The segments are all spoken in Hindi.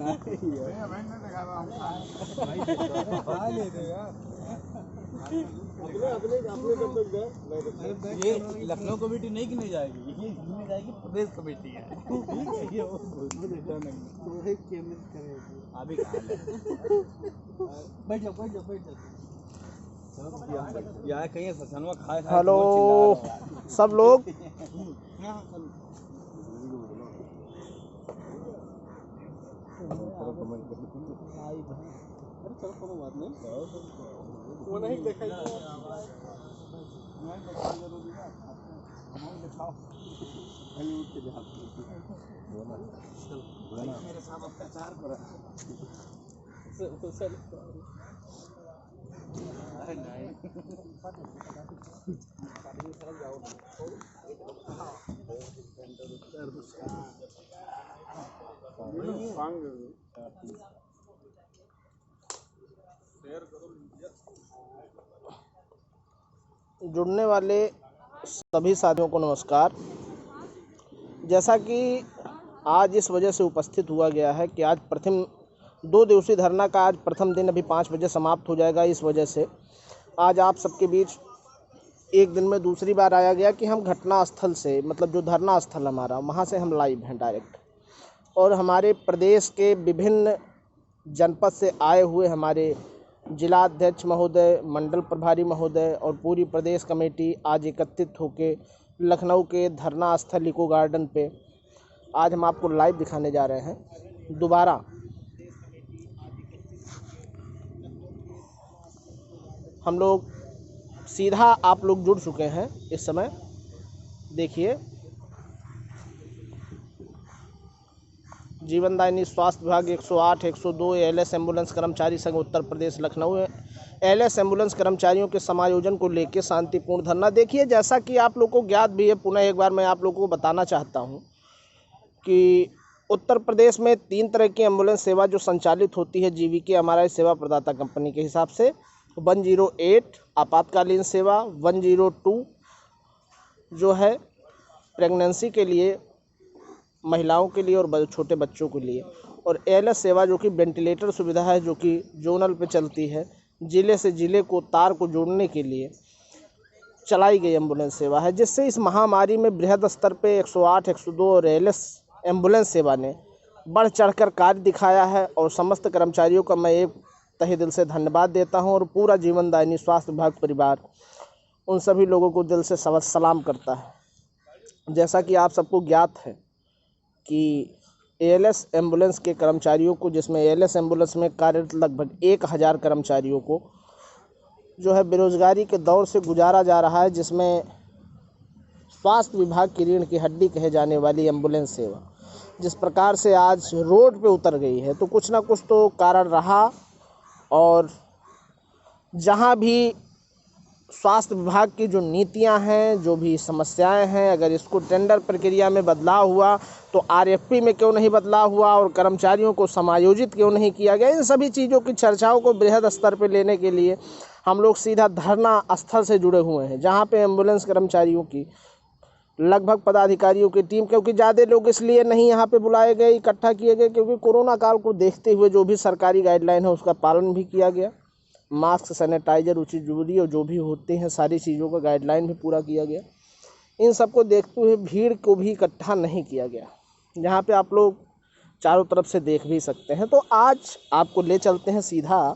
ये लखनऊ कमेटी नहीं गिनी जाएगी, ये गिनी जाएगी प्रदेश कमेटी है। अभी बैठ जाओ। यहाँ कहीं सनवा खाए। हेलो सब लोग, जुड़ने वाले सभी साथियों को नमस्कार। जैसा कि आज इस वजह से उपस्थित हुआ गया है कि आज प्रथम 2 दिवसीय धरना का आज प्रथम दिन अभी 5 बजे समाप्त हो जाएगा। इस वजह से आज आप सबके बीच एक दिन में दूसरी बार आया गया कि हम घटना स्थल से, मतलब जो धरना स्थल हमारा, वहाँ से हम लाइव हैं डायरेक्ट। और हमारे प्रदेश के विभिन्न जनपद से आए हुए हमारे जिला अध्यक्ष महोदय, मंडल प्रभारी महोदय और पूरी प्रदेश कमेटी आज एकत्रित होकर लखनऊ के धरना स्थल इको गार्डन पे आज हम आपको लाइव दिखाने जा रहे हैं। दोबारा हम लोग सीधा आप लोग जुड़ चुके हैं इस समय। देखिए, जीवनदायिनी स्वास्थ्य विभाग 108, 102 एलएस एम्बुलेंस कर्मचारी संघ उत्तर प्रदेश लखनऊ एलएस एम्बुलेंस कर्मचारियों के समायोजन को लेकर शांतिपूर्ण धरना। देखिए, जैसा कि आप लोग को ज्ञात भी है, पुनः एक बार मैं आप लोगों को बताना चाहता हूं कि उत्तर प्रदेश में 3 तरह की एम्बुलेंस सेवा जो संचालित होती है जीवीके हमारा सेवा प्रदाता कंपनी के हिसाब से। 108 आपातकालीन सेवा, 102 जो है प्रेगनेंसी के लिए, महिलाओं के लिए और छोटे बच्चों के लिए, और एलएस सेवा जो कि वेंटिलेटर सुविधा है, जो कि जोनल पे चलती है, ज़िले से ज़िले को तार को जोड़ने के लिए चलाई गई एम्बुलेंस सेवा है, जिससे इस महामारी में बृहद स्तर पे 108, 102 और एलएस एम्बुलेंस सेवा ने बढ़ चढ़कर कार्य दिखाया है। और समस्त कर्मचारियों का मैं एक तहे दिल से धन्यवाद देता हूं, और पूरा जीवनदायिनी स्वास्थ्य विभाग परिवार उन सभी लोगों को दिल से सलाम करता है। जैसा कि आप सबको ज्ञात है कि एएलएस एम्बुलेंस के कर्मचारियों को, जिसमें एएलएस एम्बुलेंस में कार्यरत लगभग 1000 कर्मचारियों को जो है बेरोजगारी के दौर से गुजारा जा रहा है, जिसमें स्वास्थ्य विभाग की रीढ़ की हड्डी कहे जाने वाली एम्बुलेंस सेवा जिस प्रकार से आज रोड पे उतर गई है, तो कुछ ना कुछ तो कारण रहा। और जहाँ भी स्वास्थ्य विभाग की जो नीतियां हैं, जो भी समस्याएं हैं, अगर इसको टेंडर प्रक्रिया में बदलाव हुआ तो आरएफपी में क्यों नहीं बदलाव हुआ और कर्मचारियों को समायोजित क्यों नहीं किया गया, इन सभी चीज़ों की चर्चाओं को बृहद स्तर पर लेने के लिए हम लोग सीधा धरना स्थल से जुड़े हुए हैं, जहां पे एम्बुलेंस कर्मचारियों की लगभग पदाधिकारियों की टीम, क्योंकि ज़्यादा लोग इसलिए नहीं यहाँ पे बुलाए गए, इकट्ठा किए गए, क्योंकि कोरोना काल को देखते हुए जो भी सरकारी गाइडलाइन है उसका पालन भी किया गया। मास्क, सैनिटाइजर, उचित दूरी और जो भी होते हैं सारी चीज़ों का गाइडलाइन भी पूरा किया गया। इन सबको देखते हुए भीड़ को भी इकट्ठा नहीं किया गया, जहाँ पे आप लोग चारों तरफ से देख भी सकते हैं। तो आज आपको ले चलते हैं सीधा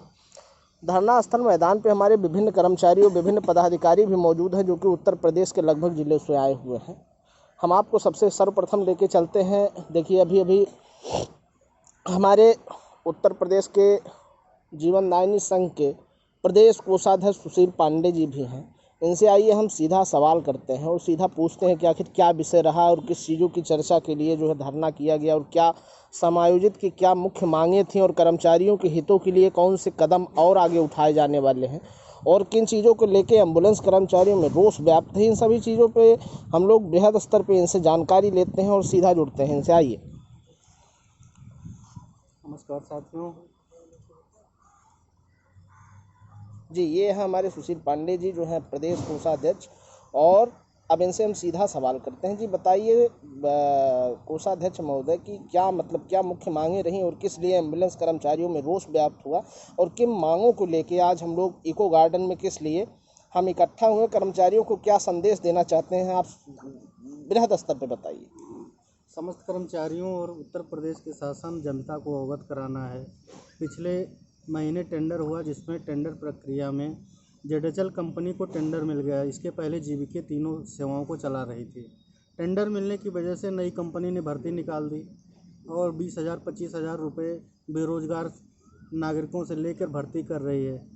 धरना स्थल मैदान पे। हमारे विभिन्न कर्मचारी और विभिन्न पदाधिकारी भी मौजूद हैं, जो कि उत्तर प्रदेश के लगभग ज़िले से आए हुए हैं। हम आपको सबसे सर्वप्रथम लेके चलते हैं। देखिए, अभी हमारे उत्तर प्रदेश के जीवनदायिनी संघ के प्रदेश कोषाध्यक्ष सुशील पांडे जी भी हैं। इनसे आइए हम सीधा सवाल करते हैं और सीधा पूछते हैं कि आखिर क्या विषय रहा और किस चीज़ों की चर्चा के लिए जो है धरना किया गया, और क्या समायोजित की क्या मुख्य मांगें थीं, और कर्मचारियों के हितों के लिए कौन से कदम और आगे उठाए जाने वाले हैं, और किन चीज़ों को लेके एम्बुलेंस कर्मचारियों में रोष व्याप्त है। इन सभी चीज़ों पे हम लोग बृहद स्तर पे इनसे जानकारी लेते हैं और सीधा जुड़ते हैं इनसे। आइए। नमस्कार साथियों जी, ये है हमारे सुशील पांडे जी, जो हैं प्रदेश कोषाध्यक्ष और अब इनसे हम सीधा सवाल करते हैं। जी बताइए कोषाध्यक्ष महोदय कि क्या मतलब क्या मुख्य मांगें रहीं और किस लिए एम्बुलेंस कर्मचारियों में रोष व्याप्त हुआ, और किन मांगों को लेके आज हम लोग इको गार्डन में किस लिए हम इकट्ठा हुए, कर्मचारियों को क्या संदेश देना चाहते हैं, आप बृहद स्तर पे बताइए। समस्त कर्मचारियों और उत्तर प्रदेश के शासन जनता को अवगत कराना है। पिछले महीने टेंडर हुआ जिसमें टेंडर प्रक्रिया में जेडेचल कंपनी को टेंडर मिल गया। इसके पहले जीवीके तीनों सेवाओं को चला रही थी। टेंडर मिलने की वजह से नई कंपनी ने भर्ती निकाल दी और 20,000-25,000 रुपये बेरोजगार नागरिकों से लेकर भर्ती कर रही है।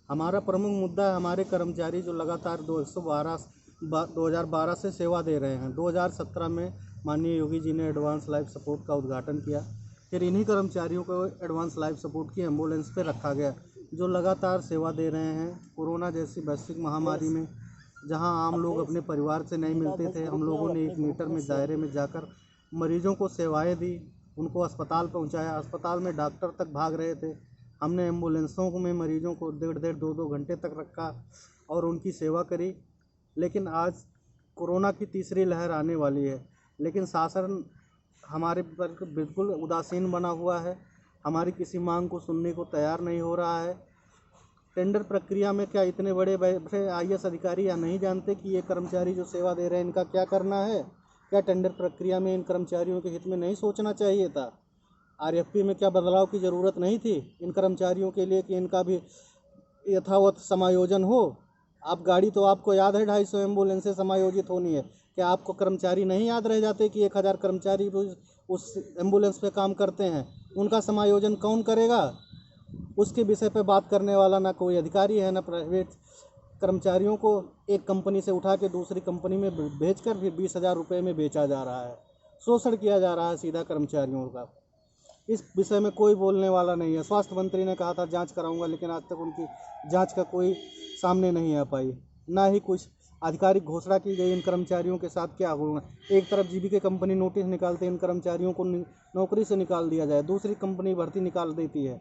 हमारा प्रमुख मुद्दा है हमारे कर्मचारी जो लगातार 2012 से सेवा दे रहे हैं। 2017 में माननीय योगी जी ने एडवांस लाइफ सपोर्ट का उद्घाटन किया। फिर इन्हीं कर्मचारियों को एडवांस लाइफ सपोर्ट की एम्बुलेंस पे रखा गया जो लगातार सेवा दे रहे हैं। कोरोना जैसी वैश्विक महामारी में जहां आम लोग अपने परिवार से नहीं मिलते थे, हम लोगों ने 1 मीटर में दायरे में जाकर मरीजों को सेवाएं दी, उनको अस्पताल पहुंचाया। अस्पताल में डॉक्टर तक भाग रहे थे, हमने एम्बुलेंसों में मरीजों को 1.5 2 घंटे तक रखा और उनकी सेवा करी। लेकिन आज कोरोना की तीसरी लहर आने वाली है, लेकिन शासन हमारे पर बिल्कुल उदासीन बना हुआ है, हमारी किसी मांग को सुनने को तैयार नहीं हो रहा है। टेंडर प्रक्रिया में क्या इतने बड़े IAS अधिकारी या नहीं जानते कि ये कर्मचारी जो सेवा दे रहे हैं इनका क्या करना है? क्या टेंडर प्रक्रिया में इन कर्मचारियों के हित में नहीं सोचना चाहिए था? RFP में क्या बदलाव की ज़रूरत नहीं थी इन कर्मचारियों के लिए कि इनका भी यथावत समायोजन हो? आप गाड़ी तो आपको याद है 250 एम्बुलेंसें समायोजित होनी है, क्या आपको कर्मचारी नहीं याद रह जाते कि 1000 कर्मचारी उस एम्बुलेंस पे काम करते हैं? उनका समायोजन कौन करेगा? उसके विषय पे बात करने वाला ना कोई अधिकारी है, ना प्राइवेट कर्मचारियों को एक कंपनी से उठा के दूसरी कंपनी में भेजकर फिर 20,000 रुपये में बेचा जा रहा है, शोषण किया जा रहा है सीधा कर्मचारियों का। इस विषय में कोई बोलने वाला नहीं है। स्वास्थ्य मंत्री ने कहा था जांच कराऊंगा, लेकिन आज तक उनकी जांच का कोई सामने नहीं आ पाई, ना ही कुछ आधिकारिक घोषणा की गई इन कर्मचारियों के साथ क्या होगा। एक तरफ जीवीके कंपनी नोटिस निकालते इन कर्मचारियों को नौकरी से निकाल दिया जाए, दूसरी कंपनी भर्ती निकाल देती है,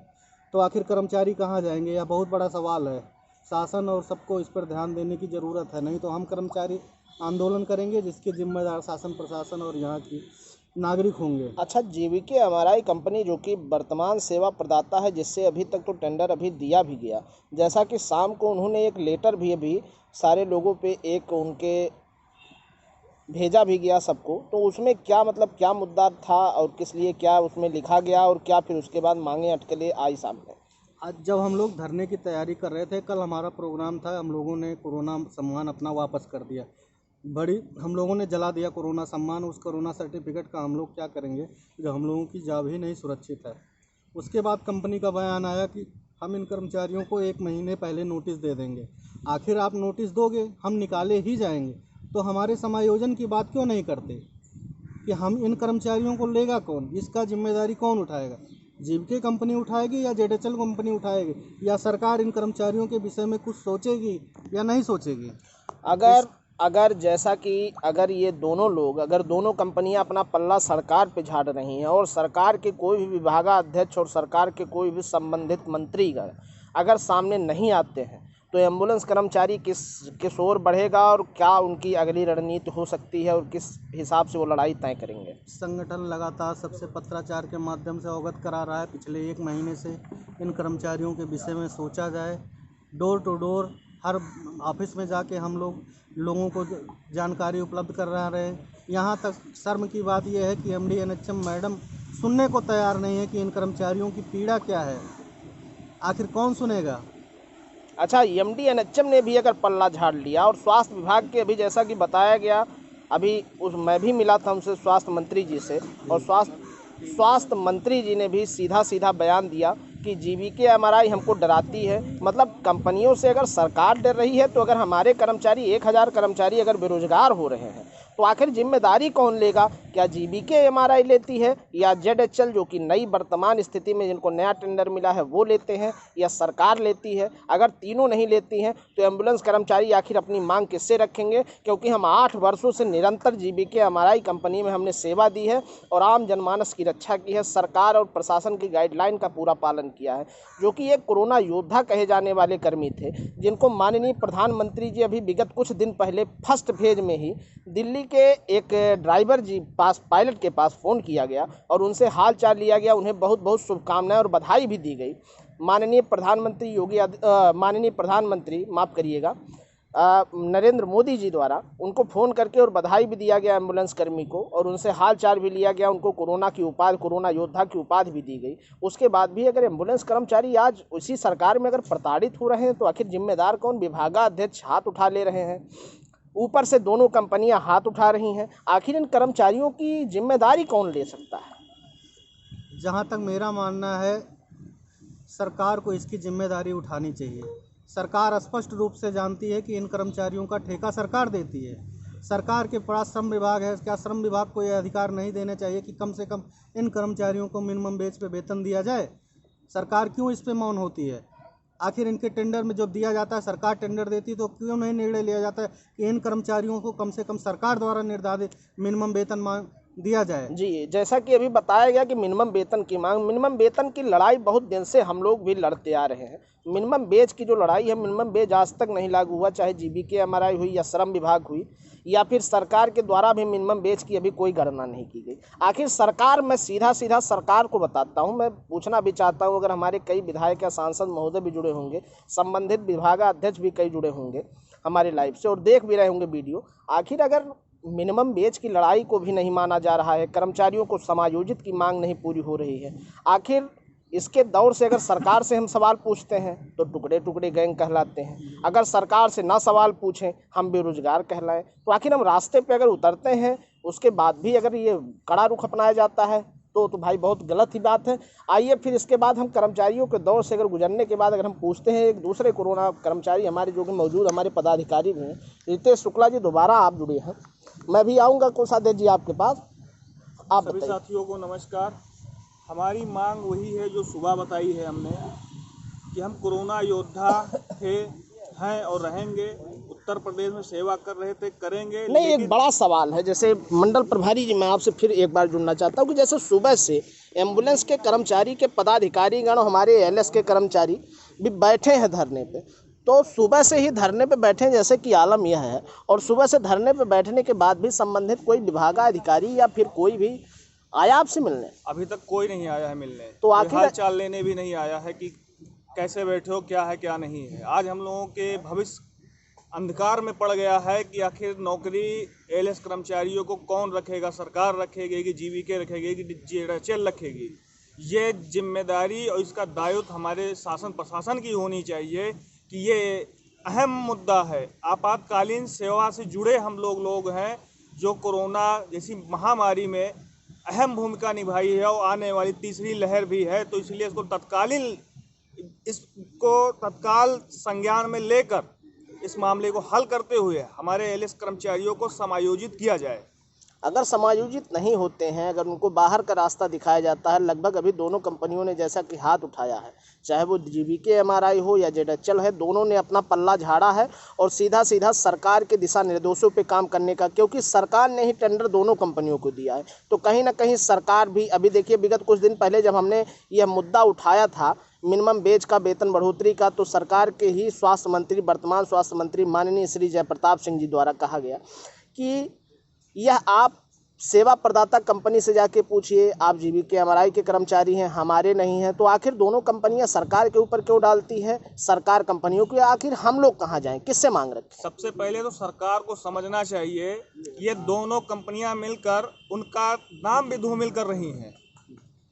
तो आखिर कर्मचारी कहाँ जाएंगे? यह बहुत बड़ा सवाल है। शासन और सबको इस पर ध्यान देने की ज़रूरत है, नहीं तो हम कर्मचारी आंदोलन करेंगे जिसके जिम्मेदार शासन प्रशासन और यहाँ की नागरिक होंगे। अच्छा, जीवीके MRI कंपनी जो कि वर्तमान सेवा प्रदाता है, जिससे अभी तक तो टेंडर अभी दिया भी गया, जैसा कि शाम को उन्होंने एक लेटर भी अभी सारे लोगों पे एक उनके भेजा भी गया सबको, तो उसमें क्या मतलब क्या मुद्दा था और किस लिए क्या उसमें लिखा गया और क्या फिर उसके बाद मांगे अटकलें आई सामने? आज जब हम लोग धरने की तैयारी कर रहे थे, कल हमारा प्रोग्राम था, हम लोगों ने कोरोना सम्मान अपना वापस कर दिया। हम लोगों ने जला दिया कोरोना सम्मान। उस कोरोना सर्टिफिकेट का हम लोग क्या करेंगे जब हम लोगों की जॉब ही नहीं सुरक्षित है? उसके बाद कंपनी का बयान आया कि हम इन कर्मचारियों को 1 महीने पहले नोटिस दे देंगे। आखिर आप नोटिस दोगे, हम निकाले ही जाएंगे, तो हमारे समायोजन की बात क्यों नहीं करते कि हम इन कर्मचारियों को लेगा कौन? इसका जिम्मेदारी कौन उठाएगा? जीवीके कंपनी उठाएगी या जेडेचल कंपनी उठाएगी, या सरकार इन कर्मचारियों के विषय में कुछ सोचेगी या नहीं सोचेगी? अगर जैसा कि अगर ये दोनों लोग, अगर दोनों कंपनियां अपना पल्ला सरकार पे झाड़ रही हैं और सरकार के कोई भी विभागाध्यक्ष और सरकार के कोई भी संबंधित मंत्रीगण अगर सामने नहीं आते हैं, तो एम्बुलेंस कर्मचारी किस ओर बढ़ेगा और क्या उनकी अगली रणनीति हो सकती है और किस हिसाब से वो लड़ाई तय करेंगे? संगठन लगातार सबसे पत्राचार के माध्यम से अवगत करा रहा है। पिछले 1 महीने से इन कर्मचारियों के विषय में सोचा जाए। डोर टू डोर हर ऑफिस में जाके हम लोगों को जानकारी उपलब्ध कर रहे हैं। यहाँ तक शर्म की बात यह है कि MD NHM मैडम सुनने को तैयार नहीं है कि इन कर्मचारियों की पीड़ा क्या है। आखिर कौन सुनेगा? अच्छा, MD NHM ने भी अगर पल्ला झाड़ लिया और स्वास्थ्य विभाग के अभी जैसा कि बताया गया, अभी मैं भी मिला था उनसे स्वास्थ्य मंत्री जी से, और स्वास्थ्य मंत्री जी ने भी सीधा बयान दिया कि जीवीके MRI हमको डराती है। मतलब कंपनियों से अगर सरकार डर रही है, तो अगर हमारे कर्मचारी 1000 कर्मचारी अगर बेरोजगार हो रहे हैं, तो आखिर जिम्मेदारी कौन लेगा? क्या GBK-MRI लेती है या ZHL जो कि नई वर्तमान स्थिति में जिनको नया टेंडर मिला है वो लेते हैं, या सरकार लेती है? अगर तीनों नहीं लेती हैं तो एम्बुलेंस कर्मचारी आखिर अपनी मांग किससे रखेंगे? क्योंकि हम 8 वर्षों से निरंतर GBK-MRI कंपनी में हमने सेवा दी है और आम जनमानस की रक्षा की है, सरकार और प्रशासन की गाइडलाइन का पूरा पालन किया है, जो कि एक कोरोना योद्धा कहे जाने वाले कर्मी थे, जिनको माननीय प्रधानमंत्री जी अभी विगत कुछ दिन पहले फर्स्ट फेज में ही दिल्ली के एक ड्राइवर जी पास, पायलट के पास फ़ोन किया गया और उनसे हाल चाल लिया गया। उन्हें बहुत बहुत शुभकामनाएं और बधाई भी दी गई। माननीय प्रधानमंत्री माफ़ करिएगा, नरेंद्र मोदी जी द्वारा उनको फ़ोन करके और बधाई भी दिया गया एम्बुलेंस कर्मी को, और उनसे हाल चाल भी लिया गया। उनको कोरोना योद्धा की उपाधि भी दी गई। उसके बाद भी अगर एम्बुलेंस कर्मचारी आज उसी सरकार में अगर प्रताड़ित हो रहे हैं तो आखिर जिम्मेदार कौन? विभागाध्यक्ष हाथ उठा ले रहे हैं, ऊपर से दोनों कंपनियां हाथ उठा रही हैं। आखिर इन कर्मचारियों की जिम्मेदारी कौन ले सकता है? जहाँ तक मेरा मानना है, सरकार को इसकी जिम्मेदारी उठानी चाहिए। सरकार स्पष्ट रूप से जानती है कि इन कर्मचारियों का ठेका सरकार देती है। सरकार के पास श्रम विभाग है, क्या श्रम विभाग को यह अधिकार नहीं देने चाहिए कि कम से कम इन कर्मचारियों को मिनिमम वेज पे वेतन दिया जाए? सरकार क्यों इस पे मौन होती है? आखिर इनके टेंडर में जो दिया जाता है, सरकार टेंडर देती, तो क्यों नहीं निर्णय लिया जाता है कि इन कर्मचारियों को कम से कम सरकार द्वारा निर्धारित मिनिमम वेतन मांग दिया जाए? जी, जैसा कि अभी बताया गया कि मिनिमम वेतन की मांग, मिनिमम वेतन की लड़ाई बहुत दिन से हम लोग भी लड़ते आ रहे हैं। मिनिमम वेज की जो लड़ाई है, मिनिमम वेज आज तक नहीं लागू हुआ, चाहे GBK-MRI हुई या श्रम विभाग हुई या फिर सरकार के द्वारा भी मिनिमम वेज की अभी कोई गणना नहीं की गई। आखिर सरकार, मैं सीधा सरकार को बताता हूं, मैं पूछना भी चाहता हूं, अगर हमारे कई विधायक या सांसद महोदय भी जुड़े होंगे, संबंधित विभागाध्यक्ष भी कई जुड़े होंगे हमारे लाइव से और देख भी रहे होंगे वीडियो, आखिर अगर मिनिमम वेज की लड़ाई को भी नहीं माना जा रहा है, कर्मचारियों को समायोजित की मांग नहीं पूरी हो रही है, आखिर इसके दौर से अगर सरकार से हम सवाल पूछते हैं तो टुकड़े टुकड़े गैंग कहलाते हैं, अगर सरकार से ना सवाल पूछें हम बेरोजगार कहलाएं, तो आखिर हम रास्ते पे अगर उतरते हैं उसके बाद भी अगर ये कड़ा रुख अपनाया जाता है तो भाई बहुत गलत ही बात है। आइए फिर इसके बाद हम कर्मचारियों के दौर से अगर गुजरने के बाद अगर हम पूछते हैं एक दूसरे कोरोना कर्मचारी हमारे जो कि मौजूद हमारे पदाधिकारी भी हैं, रितेश शुक्ला जी, दोबारा आप जुड़े हैं, मैं भी आऊँगा कोषाध्यक्ष जी आपके पास। आप सभी साथियों को नमस्कार। हमारी मांग वही है जो सुबह बताई है हमने कि हम कोरोना योद्धा थे, हैं और रहेंगे। उत्तर प्रदेश में सेवा कर रहे थे, करेंगे। नहीं, एक बड़ा सवाल है, जैसे मंडल प्रभारी जी, मैं आपसे फिर एक बार जुड़ना चाहता हूँ कि जैसे सुबह से एम्बुलेंस के कर्मचारी के पदाधिकारी गण, हमारे ALS के कर्मचारी भी बैठे हैं धरने पे, तो सुबह से ही धरने पे बैठे हैं जैसे कि आलम यह है, और सुबह से धरने पे बैठने के बाद भी संबंधित कोई विभागाधिकारी या फिर कोई भी आया आपसे मिलने? अभी तक कोई नहीं आया है मिलने, तो आखिर हाल चाल लेने भी नहीं आया है कि कैसे बैठे हो, क्या है क्या नहीं है। आज हम लोगों के भविष्य अंधकार में पड़ गया है कि आखिर नौकरी ALS कर्मचारियों को कौन रखेगा? सरकार रखेगी कि GBK रखेगी कि ZHL रखेगी? ये जिम्मेदारी और इसका दायित्व हमारे शासन प्रशासन की होनी चाहिए कि ये अहम मुद्दा है। आपातकालीन सेवा से जुड़े हम लोग हैं जो कोरोना जैसी महामारी में अहम भूमिका निभाई है और आने वाली तीसरी लहर भी है, तो इसलिए इसको तत्काल संज्ञान में लेकर इस मामले को हल करते हुए हमारे ALS कर्मचारियों को समायोजित किया जाए। अगर समायोजित नहीं होते हैं, अगर उनको बाहर का रास्ता दिखाया जाता है, लगभग अभी दोनों कंपनियों ने जैसा कि हाथ उठाया है, चाहे वो GBK-MRI हो या ZHL है, दोनों ने अपना पल्ला झाड़ा है और सीधा सरकार के दिशा निर्देशों पे काम करने का, क्योंकि सरकार ने ही टेंडर दोनों कंपनियों को दिया है, तो कहीं ना कहीं सरकार भी, अभी देखिए विगत कुछ दिन पहले जब हमने यह मुद्दा उठाया था मिनिमम वेज का, वेतन बढ़ोतरी का, तो सरकार के ही स्वास्थ्य मंत्री, वर्तमान स्वास्थ्य मंत्री माननीय श्री जयप्रताप सिंह जी द्वारा कहा गया कि यह आप सेवा प्रदाता कंपनी से जाके पूछिए, आप GBK-MRI के कर्मचारी हैं, हमारे नहीं हैं, तो आखिर दोनों कंपनियां सरकार के ऊपर क्यों डालती है? सरकार कंपनियों की, आखिर हम लोग कहाँ जाएं, किससे मांग रखें? सबसे पहले तो सरकार को समझना चाहिए ये दोनों कंपनियां मिलकर उनका नाम भी धूमिल कर रही हैं।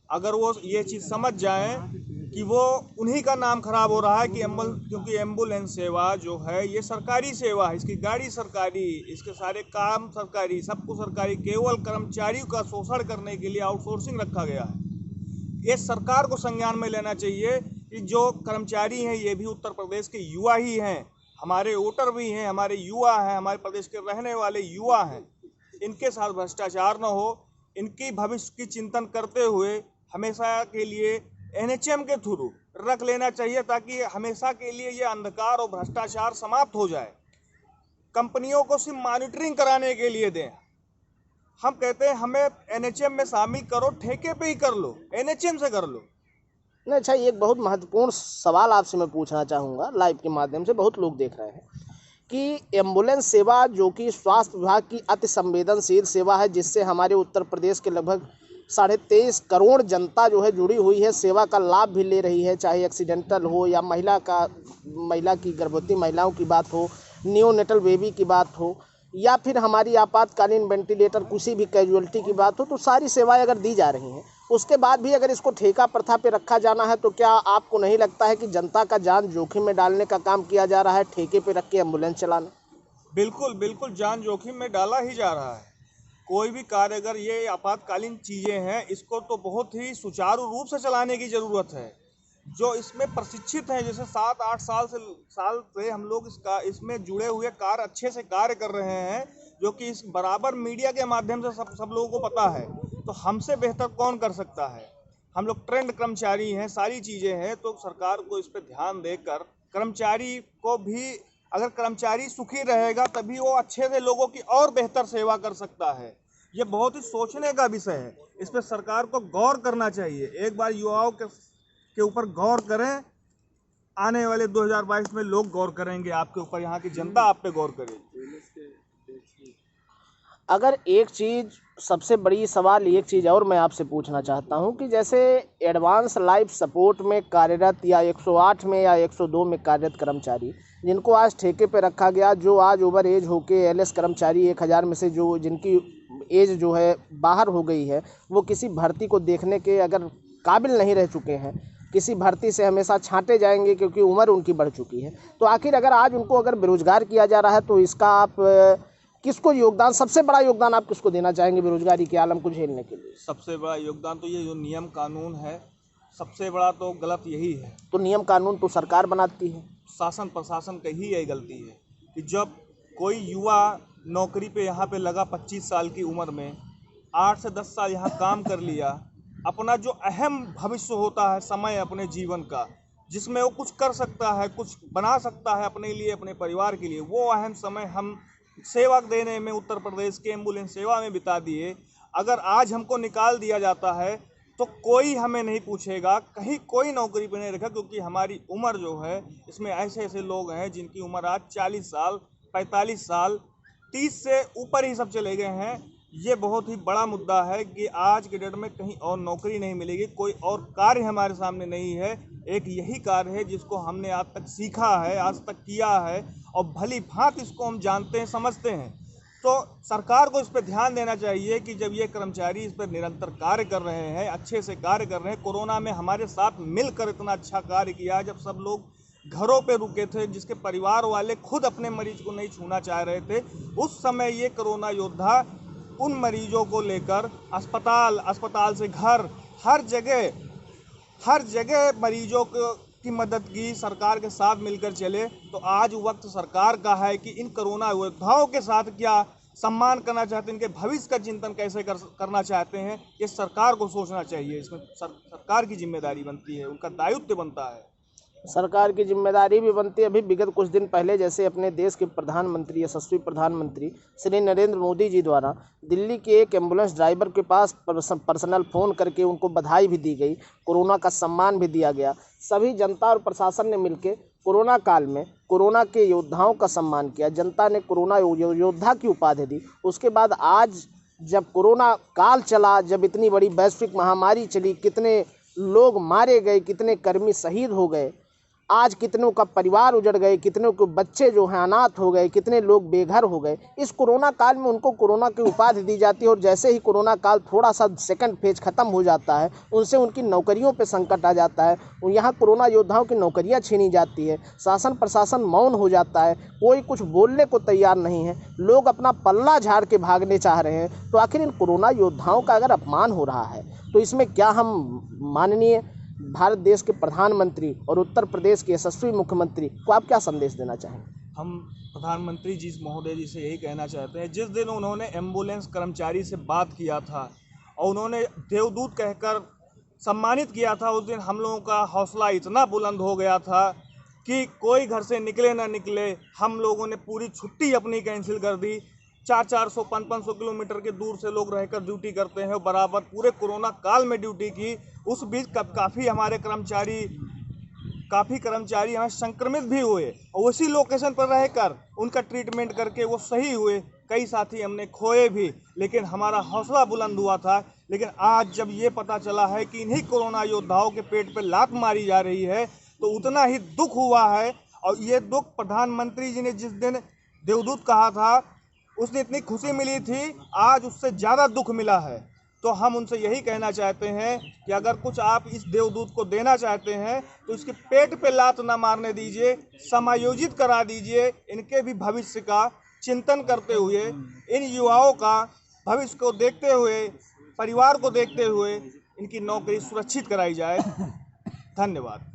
अगर वो ये चीज़ समझ जाएं कि वो उन्हीं का नाम खराब हो रहा है कि क्योंकि एम्बुलेंस सेवा जो है ये सरकारी सेवा है, इसकी गाड़ी सरकारी, इसके सारे काम सरकारी, सब कुछ सरकारी, केवल कर्मचारियों का शोषण करने के लिए आउटसोर्सिंग रखा गया है। ये सरकार को संज्ञान में लेना चाहिए कि जो कर्मचारी हैं ये भी उत्तर प्रदेश के युवा ही हैं, हमारे वोटर भी हैं, हमारे युवा हैं, हमारे प्रदेश के रहने वाले युवा हैं। इनके साथ भ्रष्टाचार न हो, इनकी भविष्य की चिंतन करते हुए हमेशा के लिए एनएचएम के थ्रू रख लेना चाहिए, ताकि हमेशा के लिए ये अंधकार और भ्रष्टाचार समाप्त हो जाए। कंपनियों को सिर्फ मॉनिटरिंग कराने के लिए दें। हम कहते हैं हमें एनएचएम में शामिल करो, ठेके पे ही कर लो, एनएचएम से कर लो। नहीं, अच्छा, एक बहुत महत्वपूर्ण सवाल आपसे मैं पूछना चाहूँगा, लाइव के माध्यम से बहुत लोग देख रहे हैं कि एम्बुलेंस सेवा जो कि स्वास्थ्य विभाग की अति संवेदनशील सेवा है, जिससे हमारे उत्तर प्रदेश के लगभग 23.5 करोड़ जनता जो है जुड़ी हुई है, सेवा का लाभ भी ले रही है, चाहे एक्सीडेंटल हो या महिला की गर्भवती महिलाओं की बात हो, नियोनेटल बेबी की बात हो, या फिर हमारी आपातकालीन वेंटिलेटर किसी भी कैजुअलिटी की बात हो, तो सारी सेवाएं अगर दी जा रही हैं, उसके बाद भी अगर इसको ठेका प्रथा पे रखा जाना है, तो क्या आपको नहीं लगता है कि जनता का जान जोखिम में डालने का काम किया जा रहा है ठेके पे रख के एम्बुलेंस चलाना? बिल्कुल बिल्कुल, जान जोखिम में डाला ही जा रहा है। कोई भी कार्य, अगर ये आपातकालीन चीज़ें हैं, इसको तो बहुत ही सुचारू रूप से चलाने की ज़रूरत है। जो इसमें प्रशिक्षित हैं, जैसे 7-8 साल से हम लोग इसमें जुड़े हुए कार्य अच्छे से कार्य कर रहे हैं, जो कि इस बराबर मीडिया के माध्यम से सब लोगों को पता है। तो हमसे बेहतर कौन कर सकता है? हम लोग ट्रेंड कर्मचारी हैं, सारी चीज़ें हैं, तो सरकार को इस पर ध्यान देकर कर्मचारी को भी, अगर कर्मचारी सुखी रहेगा तभी वो अच्छे से लोगों की और बेहतर सेवा कर सकता है। ये बहुत ही सोचने का विषय है, इस पर सरकार को गौर करना चाहिए। एक बार युवाओं के ऊपर गौर करें, आने वाले 2022 में लोग गौर करेंगे आपके ऊपर, यहाँ की जनता आप पे गौर करेगी। अगर एक चीज़, सबसे बड़ी सवाल एक चीज़ और मैं आपसे पूछना चाहता हूं कि जैसे एडवांस लाइफ सपोर्ट में कार्यरत या 108 में या 102 में कार्यरत कर्मचारी जिनको आज ठेके पे रखा गया, जो आज ओवर एज होके एलएस कर्मचारी 1000 में से जो जिनकी एज जो है बाहर हो गई है, वो किसी भर्ती को देखने के अगर काबिल नहीं रह चुके हैं, किसी भर्ती से हमेशा छांटे जाएंगे क्योंकि उम्र उनकी बढ़ चुकी है, तो आखिर अगर आज उनको अगर बेरोजगार किया जा रहा है, तो इसका आप किसको योगदान, सबसे बड़ा योगदान आप किसको देना चाहेंगे बेरोजगारी के आलम को झेलने के लिए? सबसे बड़ा योगदान तो ये जो नियम कानून है, सबसे बड़ा तो गलत यही है। तो नियम कानून तो सरकार बनाती है, शासन प्रशासन की ही यही गलती है कि जब कोई युवा नौकरी पे यहाँ पे लगा 25 साल की उम्र में, 8 से 10 साल यहाँ काम कर लिया, अपना जो अहम भविष्य होता है समय अपने जीवन का, जिसमें वो कुछ कर सकता है, कुछ बना सकता है अपने लिए, अपने परिवार के लिए, वो अहम समय हम सेवा देने में उत्तर प्रदेश के एम्बुलेंस सेवा में बिता दिए। अगर आज हमको निकाल दिया जाता है तो कोई हमें नहीं पूछेगा, कहीं कोई नौकरी पे नहीं रखा, क्योंकि हमारी उम्र जो है, इसमें ऐसे ऐसे लोग हैं जिनकी उम्र आज 40 साल, 45 साल, 30 से ऊपर ही सब चले गए हैं। ये बहुत ही बड़ा मुद्दा है कि आज के डेट में कहीं और नौकरी नहीं मिलेगी, कोई और कार्य हमारे सामने नहीं है। एक यही कार्य है जिसको हमने आज तक सीखा है, आज तक किया है, और भली भांति इसको हम जानते हैं, समझते हैं। तो सरकार को इस पर ध्यान देना चाहिए कि जब ये कर्मचारी इस पर निरंतर कार्य कर रहे हैं, अच्छे से कार्य कर रहे हैं, कोरोना में हमारे साथ मिलकर इतना अच्छा कार्य किया, जब सब लोग घरों पे रुके थे, जिसके परिवार वाले खुद अपने मरीज को नहीं छूना चाह रहे थे, उस समय ये कोरोना योद्धा उन मरीजों को लेकर अस्पताल से घर, हर जगह मरीजों की मदद की, सरकार के साथ मिलकर चले। तो आज वक्त सरकार का है कि इन कोरोना योद्धाओं के साथ क्या सम्मान करना चाहते हैं, इनके भविष्य का चिंतन कैसे करना चाहते हैं, ये सरकार को सोचना चाहिए। इसमें सरकार की जिम्मेदारी बनती है, उनका दायित्व बनता है। सरकार की जिम्मेदारी भी बनती है। अभी विगत कुछ दिन पहले जैसे अपने देश के प्रधानमंत्री, यशस्वी प्रधानमंत्री श्री नरेंद्र मोदी जी द्वारा दिल्ली के एक एम्बुलेंस ड्राइवर के पास पर्सनल फ़ोन करके उनको बधाई भी दी गई, कोरोना का सम्मान भी दिया गया। सभी जनता और प्रशासन ने मिलकर कोरोना काल में कोरोना के योद्धाओं का सम्मान किया, जनता ने कोरोना योद्धा की उपाधि दी। उसके बाद आज जब कोरोना काल चला, जब इतनी बड़ी वैश्विक महामारी चली, कितने लोग मारे गए, कितने कर्मी शहीद हो गए, आज कितनों का परिवार उजड़ गए, कितनों के बच्चे जो हैं अनाथ हो गए, कितने लोग बेघर हो गए। इस कोरोना काल में उनको कोरोना की उपाधि दी जाती है, और जैसे ही कोरोना काल थोड़ा सा सेकंड फेज ख़त्म हो जाता है, उनसे उनकी नौकरियों पे संकट आ जाता है। यहाँ कोरोना योद्धाओं की नौकरियाँ छीनी जाती है, शासन प्रशासन मौन हो जाता है, कोई कुछ बोलने को तैयार नहीं है, लोग अपना पल्ला झाड़ के भागने चाह रहे हैं। तो आखिर इन कोरोना योद्धाओं का अगर अपमान हो रहा है, तो इसमें क्या हम माननीय भारत देश के प्रधानमंत्री और उत्तर प्रदेश के यशस्वी मुख्यमंत्री को आप क्या संदेश देना चाहेंगे? हम प्रधानमंत्री जी महोदय जी से यही कहना चाहते हैं, जिस दिन उन्होंने एम्बुलेंस कर्मचारी से बात किया था और उन्होंने देवदूत कहकर सम्मानित किया था, उस दिन हम लोगों का हौसला इतना बुलंद हो गया था कि कोई घर से निकले ना निकले। हम लोगों ने पूरी छुट्टी अपनी कैंसिल कर दी। 400-400, 500-500 किलोमीटर के दूर से लोग रहकर ड्यूटी करते हैं और बराबर पूरे कोरोना काल में ड्यूटी की। उस बीच काफ़ी कर्मचारी हमें संक्रमित भी हुए और उसी लोकेशन पर रहकर उनका ट्रीटमेंट करके वो सही हुए। कई साथी हमने खोए भी, लेकिन हमारा हौसला बुलंद हुआ था। लेकिन आज जब ये पता चला है कि इन्हीं कोरोना योद्धाओं के पेट पे लात मारी जा रही है, तो उतना ही दुख हुआ है। और ये दुख प्रधानमंत्री जी ने जिस दिन देवदूत कहा था, उसने इतनी खुशी मिली थी, आज उससे ज़्यादा दुख मिला है। तो हम उनसे यही कहना चाहते हैं कि अगर कुछ आप इस देवदूत को देना चाहते हैं तो इसके पेट पे लात ना मारने दीजिए, समायोजित करा दीजिए। इनके भी भविष्य का चिंतन करते हुए, इन युवाओं का भविष्य को देखते हुए, परिवार को देखते हुए इनकी नौकरी सुरक्षित कराई जाए। धन्यवाद।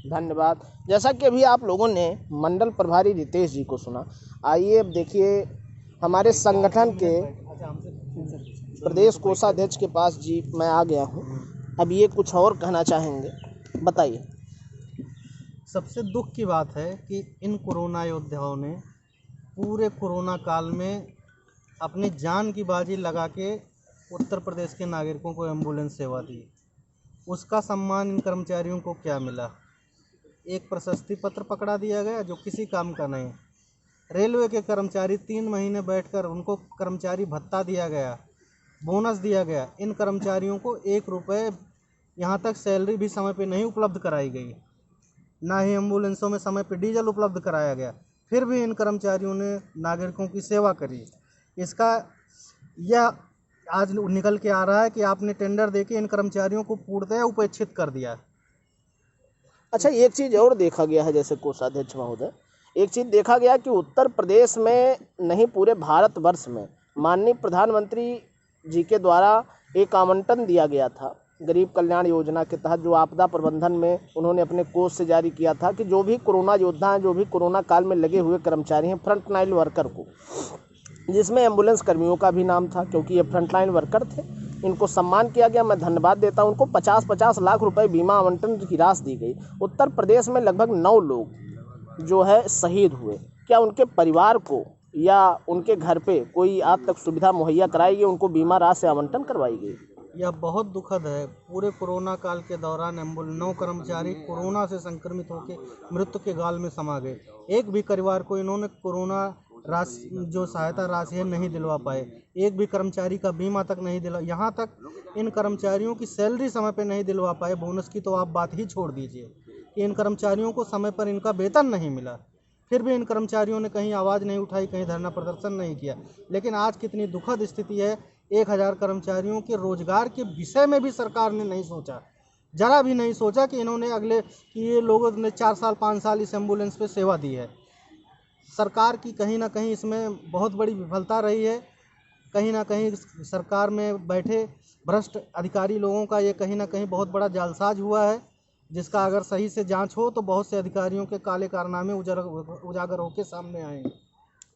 धन्यवाद। जैसा कि अभी आप लोगों ने मंडल प्रभारी रितेश जी को सुना, आइए अब देखिए हमारे संगठन के प्रदेश कोषाध्यक्ष के पास जी मैं आ गया हूँ। अब ये कुछ और कहना चाहेंगे, बताइए। सबसे दुख की बात है कि इन कोरोना योद्धाओं ने पूरे कोरोना काल में अपनी जान की बाजी लगा के उत्तर प्रदेश के नागरिकों को एम्बुलेंस सेवा दी। उसका सम्मान इन कर्मचारियों को क्या मिला? एक प्रशस्ति पत्र पकड़ा दिया गया जो किसी काम का नहीं। रेलवे के कर्मचारी 3 महीने बैठकर उनको कर्मचारी भत्ता दिया गया, बोनस दिया गया। इन कर्मचारियों को 1 रुपये यहाँ तक सैलरी भी समय पे नहीं उपलब्ध कराई गई, ना ही एम्बुलेंसों में समय पे डीजल उपलब्ध कराया गया। फिर भी इन कर्मचारियों ने नागरिकों की सेवा करी। इसका यह आज निकल के आ रहा है कि आपने टेंडर देके इन कर्मचारियों को पूर्णतः उपेक्षित कर दिया। अच्छा, एक चीज़ और देखा गया है, जैसे कोषाध्यक्ष महोदय, एक चीज़ देखा गया कि उत्तर प्रदेश में नहीं पूरे भारतवर्ष में माननीय प्रधानमंत्री जी के द्वारा एक आवंटन दिया गया था गरीब कल्याण योजना के तहत, जो आपदा प्रबंधन में उन्होंने अपने कोष से जारी किया था कि जो भी कोरोना योद्धा हैं, जो भी कोरोना काल में लगे हुए कर्मचारी हैं, फ्रंट लाइन वर्कर को, जिसमें एम्बुलेंस कर्मियों का भी नाम था क्योंकि ये फ्रंट लाइन वर्कर थे, इनको सम्मान किया गया। मैं धन्यवाद देता हूं उनको। 50-50 लाख रुपए बीमा आवंटन की राशि दी गई। उत्तर प्रदेश में लगभग 9 लोग जो है शहीद हुए। क्या उनके परिवार को या उनके घर पे कोई आज तक सुविधा मुहैया कराई गई, उनको बीमा राशि से आवंटन करवाई गई? यह बहुत दुखद है। पूरे कोरोना काल के दौरान 9 कर्मचारी कोरोना से संक्रमित होकर मृत्यु के गाल में समा गए। एक भी परिवार को इन्होंने कोरोना राशि जो सहायता राशि है नहीं दिलवा पाए। एक भी कर्मचारी का बीमा तक नहीं दिलवा, यहाँ तक इन कर्मचारियों की सैलरी समय पर नहीं दिलवा पाए। बोनस की तो आप बात ही छोड़ दीजिए कि इन कर्मचारियों को समय पर इनका वेतन नहीं मिला। फिर भी इन कर्मचारियों ने कहीं आवाज़ नहीं उठाई, कहीं धरना प्रदर्शन नहीं किया। लेकिन आज कितनी दुखद स्थिति है, 1000 कर्मचारियों के रोजगार के विषय में भी सरकार ने नहीं सोचा, जरा भी नहीं सोचा कि इन्होंने ये लोगों ने 4 साल 5 साल इस एम्बुलेंस पे सेवा दी है। सरकार की कहीं ना कहीं इसमें बहुत बड़ी विफलता रही है। कहीं ना कहीं सरकार में बैठे भ्रष्ट अधिकारी लोगों का ये कहीं ना कहीं बहुत बड़ा जालसाज हुआ है, जिसका अगर सही से जांच हो तो बहुत से अधिकारियों के काले कारनामे उजागर होकर सामने आएंगे।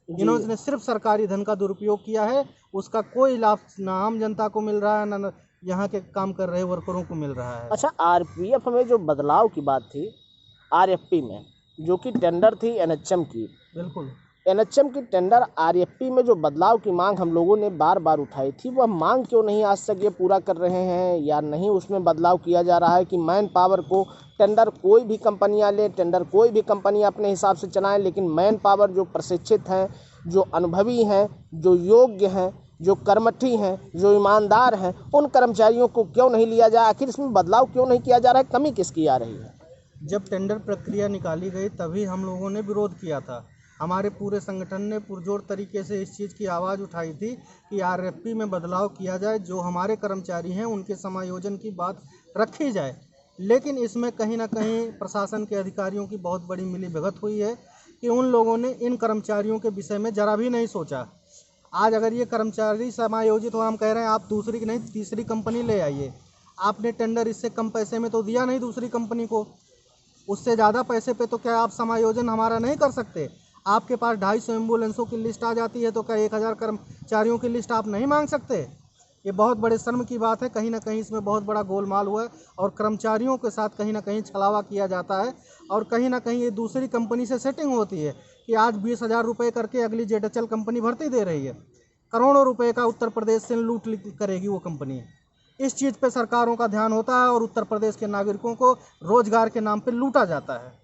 इन्होंने सिर्फ सरकारी धन का दुरुपयोग किया है, उसका कोई लाभ ना आम जनता को मिल रहा है, ना यहाँ के काम कर रहे वर्करों को मिल रहा है। अच्छा, आरपीएफ में जो बदलाव की बात थी, आरएफपी में जो कि टेंडर थी एनएचएम की, बिल्कुल एनएचएम की टेंडर आरएफपी में जो बदलाव की मांग हम लोगों ने बार बार उठाई थी, वह मांग क्यों नहीं आज तक ये पूरा कर रहे हैं, या नहीं उसमें बदलाव किया जा रहा है कि मैन पावर को टेंडर कोई भी कंपनियां ले, टेंडर कोई भी कंपनी अपने हिसाब से चलाएं, लेकिन मैन पावर जो प्रशिक्षित हैं, जो अनुभवी हैं, जो योग्य हैं, जो कर्मठी हैं, जो ईमानदार हैं, उन कर्मचारियों को क्यों नहीं लिया जाए? आखिर इसमें बदलाव क्यों नहीं किया जा रहा है? कमी किसकी आ रही है? जब टेंडर प्रक्रिया निकाली गई तभी हम लोगों ने विरोध किया था। हमारे पूरे संगठन ने पुरजोर तरीके से इस चीज़ की आवाज़ उठाई थी कि आरएफपी में बदलाव किया जाए, जो हमारे कर्मचारी हैं उनके समायोजन की बात रखी जाए। लेकिन इसमें कहीं ना कहीं प्रशासन के अधिकारियों की बहुत बड़ी मिलीभगत हुई है कि उन लोगों ने इन कर्मचारियों के विषय में जरा भी नहीं सोचा। आज अगर ये कर्मचारी समायोजित हो, हम कह रहे हैं आप दूसरी की नहीं तीसरी कंपनी ले आइए। आपने टेंडर इससे कम पैसे में तो दिया नहीं दूसरी कंपनी को, उससे ज़्यादा पैसे पे तो क्या आप समायोजन हमारा नहीं कर सकते? आपके पास 250 एम्बुलेंसों की लिस्ट आ जाती है तो क्या 1000 कर्मचारियों की लिस्ट आप नहीं मांग सकते? ये बहुत बड़े शर्म की बात है। कहीं ना कहीं इसमें बहुत बड़ा गोलमाल हुआ है और कर्मचारियों के साथ कहीं ना कहीं छलावा किया जाता है और कहीं ना कहीं ये दूसरी कंपनी से सेटिंग होती है कि आज 20,000 रुपये करके अगली जेडएचएल कंपनी भर्ती दे रही है। करोड़ों रुपए का उत्तर प्रदेश से लूट करेगी वो कंपनी। इस चीज़ पे सरकारों का ध्यान होता है और उत्तर प्रदेश के नागरिकों को रोजगार के नाम पे लूटा जाता है।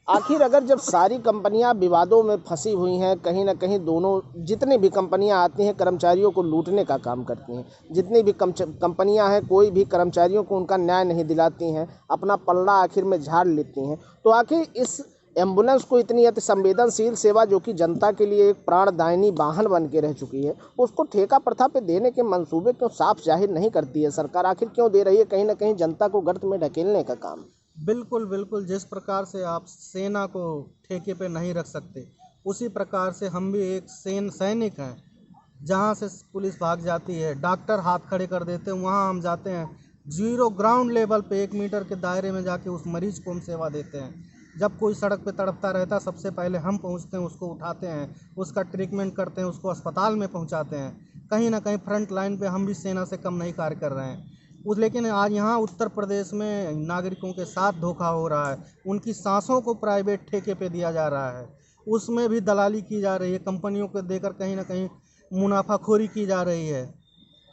आखिर अगर जब सारी कंपनियां विवादों में फंसी हुई हैं, कहीं ना कहीं दोनों जितनी भी कंपनियां आती हैं कर्मचारियों को लूटने का काम करती हैं, जितनी भी कंपनियां हैं कोई भी कर्मचारियों को उनका न्याय नहीं दिलाती हैं, अपना पल्ला आखिर में झाड़ लेती हैं, तो आखिर इस एम्बुलेंस को इतनी अति संवेदनशील सेवा जो कि जनता के लिए एक प्राणदायिनी वाहन बन के रह चुकी है, उसको ठेका प्रथा पे देने के मंसूबे क्यों साफ जाहिर नहीं करती है सरकार? आखिर क्यों दे रही है? कहीं ना कहीं जनता को गर्त में ढकेलने का काम। बिल्कुल बिल्कुल, जिस प्रकार से आप सेना को ठेके पे नहीं रख सकते, उसी प्रकार से हम भी एक सैनिक हैं। जहाँ से पुलिस भाग जाती है, डॉक्टर हाथ खड़े कर देते हैं, वहाँ हम जाते हैं जीरो ग्राउंड लेवल पे 1 मीटर के दायरे में जाके उस मरीज को हम सेवा देते हैं। जब कोई सड़क पे तड़पता रहता सबसे पहले हम पहुँचते हैं, उसको उठाते हैं, उसका ट्रीटमेंट करते हैं, उसको अस्पताल में पहुँचाते हैं। कहीं ना कहीं फ्रंट लाइन पे हम भी सेना से कम नहीं कार्य कर रहे हैं। लेकिन आज यहाँ उत्तर प्रदेश में नागरिकों के साथ धोखा हो रहा है। उनकी सांसों को प्राइवेट ठेके पे दिया जा रहा है, उसमें भी दलाली की जा रही है, कंपनियों को देकर कहीं ना कहीं मुनाफाखोरी की जा रही है।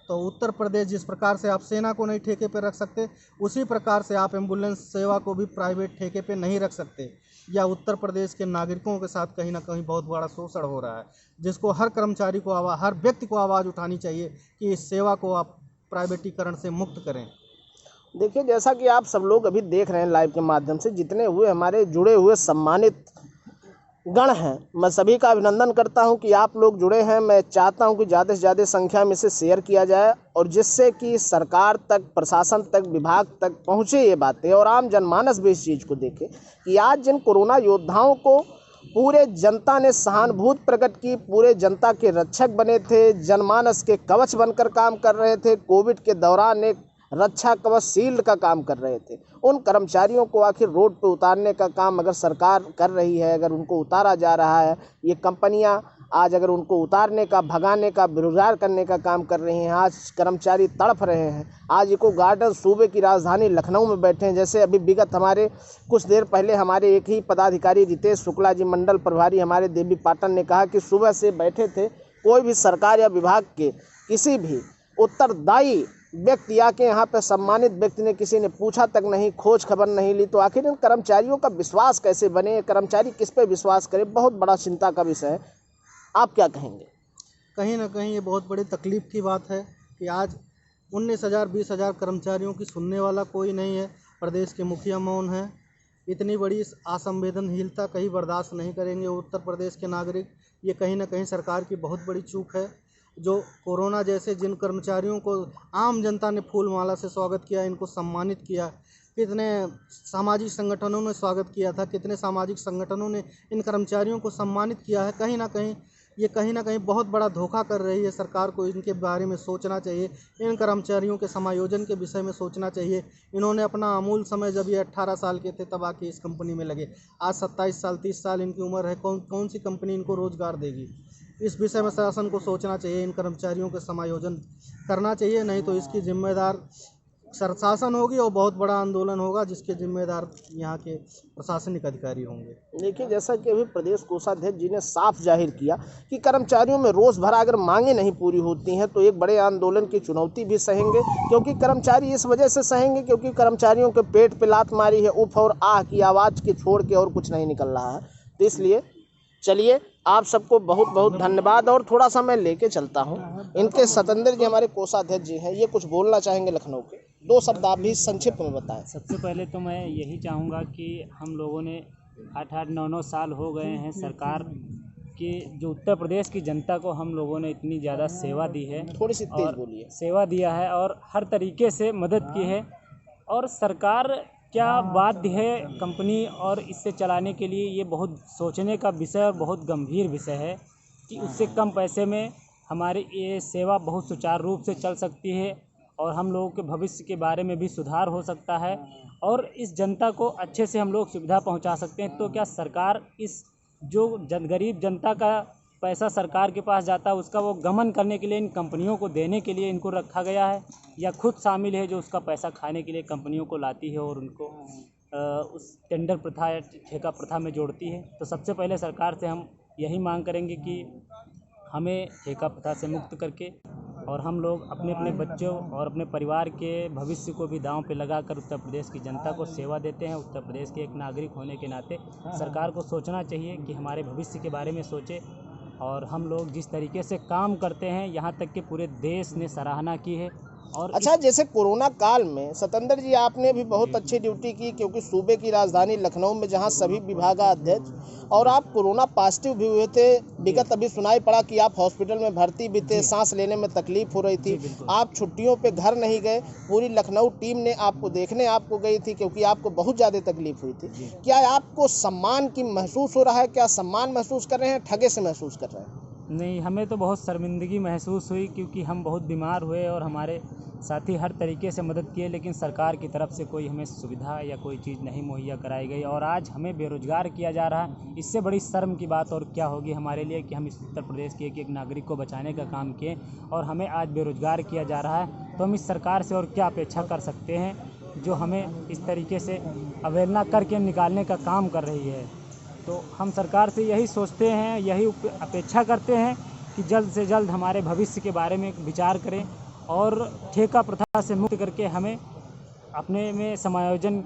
तो उत्तर प्रदेश जिस प्रकार से आप सेना को नहीं ठेके पे रख सकते, उसी प्रकार से आप एम्बुलेंस सेवा को भी प्राइवेट ठेके पे नहीं रख सकते। या उत्तर प्रदेश के नागरिकों के साथ कहीं ना कहीं बहुत बड़ा शोषण हो रहा है, जिसको हर कर्मचारी को हर व्यक्ति को आवाज़ उठानी चाहिए कि इस सेवा को आप प्राइवेटीकरण से मुक्त करें। देखिए, जैसा कि आप सब लोग अभी देख रहे हैं लाइव के माध्यम से, जितने हुए हमारे जुड़े हुए सम्मानित गण हैं, मैं सभी का अभिनंदन करता हूं कि आप लोग जुड़े हैं। मैं चाहता हूं कि ज़्यादा से ज़्यादा संख्या में इसे शेयर किया जाए और जिससे कि सरकार तक, प्रशासन तक, विभाग तक पहुंचे ये बातें और आम जनमानस भी इस चीज़ को देखे कि आज जिन कोरोना योद्धाओं को पूरे जनता ने सहानुभूति प्रकट की, पूरे जनता के रक्षक बने थे, जनमानस के कवच बनकर काम कर रहे थे, कोविड के दौरान एक रक्षा कवच शील्ड का काम कर रहे थे, उन कर्मचारियों को आखिर रोड पे उतारने का काम अगर सरकार कर रही है, अगर उनको उतारा जा रहा है, ये कंपनियां आज अगर उनको उतारने का, भगाने का, बेरोजगार करने का काम कर रही हैं, आज कर्मचारी तड़प रहे हैं। आज इको गार्डन सूबे की राजधानी लखनऊ में बैठे हैं। जैसे अभी विगत हमारे कुछ देर पहले हमारे एक ही पदाधिकारी रितेश शुक्ला जी, मंडल प्रभारी हमारे देवी पाटन ने कहा कि सुबह से बैठे थे, कोई भी सरकार या विभाग के किसी भी उत्तरदायी व्यक्ति आके यहाँ पे सम्मानित व्यक्ति ने, किसी ने पूछा तक नहीं, खोज खबर नहीं ली। तो आखिर इन कर्मचारियों का विश्वास कैसे बने? कर्मचारी किस पे विश्वास करे? बहुत बड़ा चिंता का विषय है। आप क्या कहेंगे? कहीं ना कहीं ये बहुत बड़ी तकलीफ की बात है कि आज 19,000 20,000 कर्मचारियों की सुनने वाला कोई नहीं है। प्रदेश के मुखिया मौन हैं। इतनी बड़ी असंवेदनशीलता कहीं बर्दाश्त नहीं करेंगे उत्तर प्रदेश के नागरिक। ये कहीं ना कहीं सरकार की बहुत बड़ी चूक है। जो कोरोना जैसे जिन कर्मचारियों को आम जनता ने फूल माला से स्वागत किया, इनको सम्मानित किया, कितने सामाजिक संगठनों ने स्वागत किया था, कितने सामाजिक संगठनों ने इन कर्मचारियों को सम्मानित किया है। कहीं ना कहीं बहुत बड़ा धोखा कर रही है। सरकार को इनके बारे में सोचना चाहिए, इन कर्मचारियों के समायोजन के विषय में सोचना चाहिए। इन्होंने अपना अमूल समय, जब ये 18 साल के थे तब आके इस कंपनी में लगे, आज 27 साल 30 साल इनकी उम्र है। कौन सी कंपनी इनको रोजगार देगी? इस विषय में शासन को सोचना चाहिए, इन कर्मचारियों के समायोजन करना चाहिए। नहीं तो इसकी जिम्मेदार शासन होगी और बहुत बड़ा आंदोलन होगा, जिसके जिम्मेदार यहाँ के प्रशासनिक अधिकारी होंगे। देखिए, जैसा कि अभी प्रदेश कोषाध्यक्ष जी ने साफ जाहिर किया कि कर्मचारियों में रोष भरा अगर मांगे नहीं पूरी होती हैं तो एक बड़े आंदोलन की चुनौती भी सहेंगे। क्योंकि कर्मचारी इस वजह से सहेंगे क्योंकि कर्मचारियों के पेट पे लात मारी है, उफ और आह की आवाज़ के छोड़ के और कुछ नहीं निकल रहा है। तो इसलिए चलिए, आप सबको बहुत बहुत धन्यवाद। और थोड़ा सा मैं लेके चलता हूँ, इनके सतेंद्र जी हमारे कोषाध्यक्ष जी हैं, ये कुछ बोलना चाहेंगे लखनऊ के। 2 शब्द आप भी संक्षिप्त में बताएं। सबसे पहले तो मैं यही चाहूँगा कि हम लोगों ने 8-8 9-9 साल हो गए हैं सरकार के, जो उत्तर प्रदेश की जनता को हम लोगों ने इतनी ज़्यादा सेवा दी है, थोड़ी सी तेज बोलिए। सेवा दिया है और हर तरीके से मदद की है। और सरकार क्या बाध्य है कंपनी और इससे चलाने के लिए, ये बहुत सोचने का विषय और बहुत गंभीर विषय है कि उससे कम पैसे में हमारी ये सेवा बहुत सुचारू रूप से चल सकती है और हम लोगों के भविष्य के बारे में भी सुधार हो सकता है और इस जनता को अच्छे से हम लोग सुविधा पहुंचा सकते हैं। तो क्या सरकार इस जो गरीब जनता का पैसा सरकार के पास जाता है उसका वो गमन करने के लिए इन कंपनियों को देने के लिए इनको रखा गया है, या खुद शामिल है जो उसका पैसा खाने के लिए कंपनियों को लाती है और उनको उस टेंडर प्रथा या ठेका प्रथा में जोड़ती है। तो सबसे पहले सरकार से हम यही मांग करेंगे कि हमें ठेका प्रथा से मुक्त करके और हम लोग अपने अपने बच्चों और अपने परिवार के भविष्य को भी दांव पे लगाकर उत्तर प्रदेश की जनता को सेवा देते हैं। उत्तर प्रदेश के एक नागरिक होने के नाते सरकार को सोचना चाहिए कि हमारे भविष्य के बारे में सोचे, और हम लोग जिस तरीके से काम करते हैं यहाँ तक कि पूरे देश ने सराहना की है। और अच्छा, जैसे कोरोना काल में सतेंद्र जी आपने भी बहुत अच्छी ड्यूटी की, क्योंकि सूबे की राजधानी लखनऊ में जहां सभी विभागाध्यक्ष और आप कोरोना पॉजिटिव भी हुए थे। विगत अभी सुनाई पड़ा कि आप हॉस्पिटल में भर्ती भी थे, सांस लेने में तकलीफ हो रही थी, आप छुट्टियों पे घर नहीं गए, पूरी लखनऊ टीम ने आपको देखने आपको गई थी क्योंकि आपको बहुत ज़्यादा तकलीफ हुई थी। क्या आपको सम्मान की महसूस हो रहा है? क्या सम्मान महसूस कर रहे हैं, ठगे से महसूस कर रहे हैं? नहीं, हमें तो बहुत शर्मिंदगी महसूस हुई क्योंकि हम बहुत बीमार हुए और हमारे साथी हर तरीके से मदद किए, लेकिन सरकार की तरफ से कोई हमें सुविधा या कोई चीज़ नहीं मुहैया कराई गई और आज हमें बेरोज़गार किया जा रहा है। इससे बड़ी शर्म की बात और क्या होगी हमारे लिए कि हम इस उत्तर प्रदेश के एक एक नागरिक को बचाने का काम किए और हमें आज बेरोज़गार किया जा रहा है। तो हम इस सरकार से और क्या अपेक्षा कर सकते हैं जो हमें इस तरीके से अवहेलना करके निकालने का काम कर रही है। तो हम सरकार से यही सोचते हैं, यही अपेक्षा करते हैं कि जल्द से जल्द हमारे भविष्य के बारे में विचार करें और ठेका प्रथा से मुक्त करके हमें अपने में समायोजन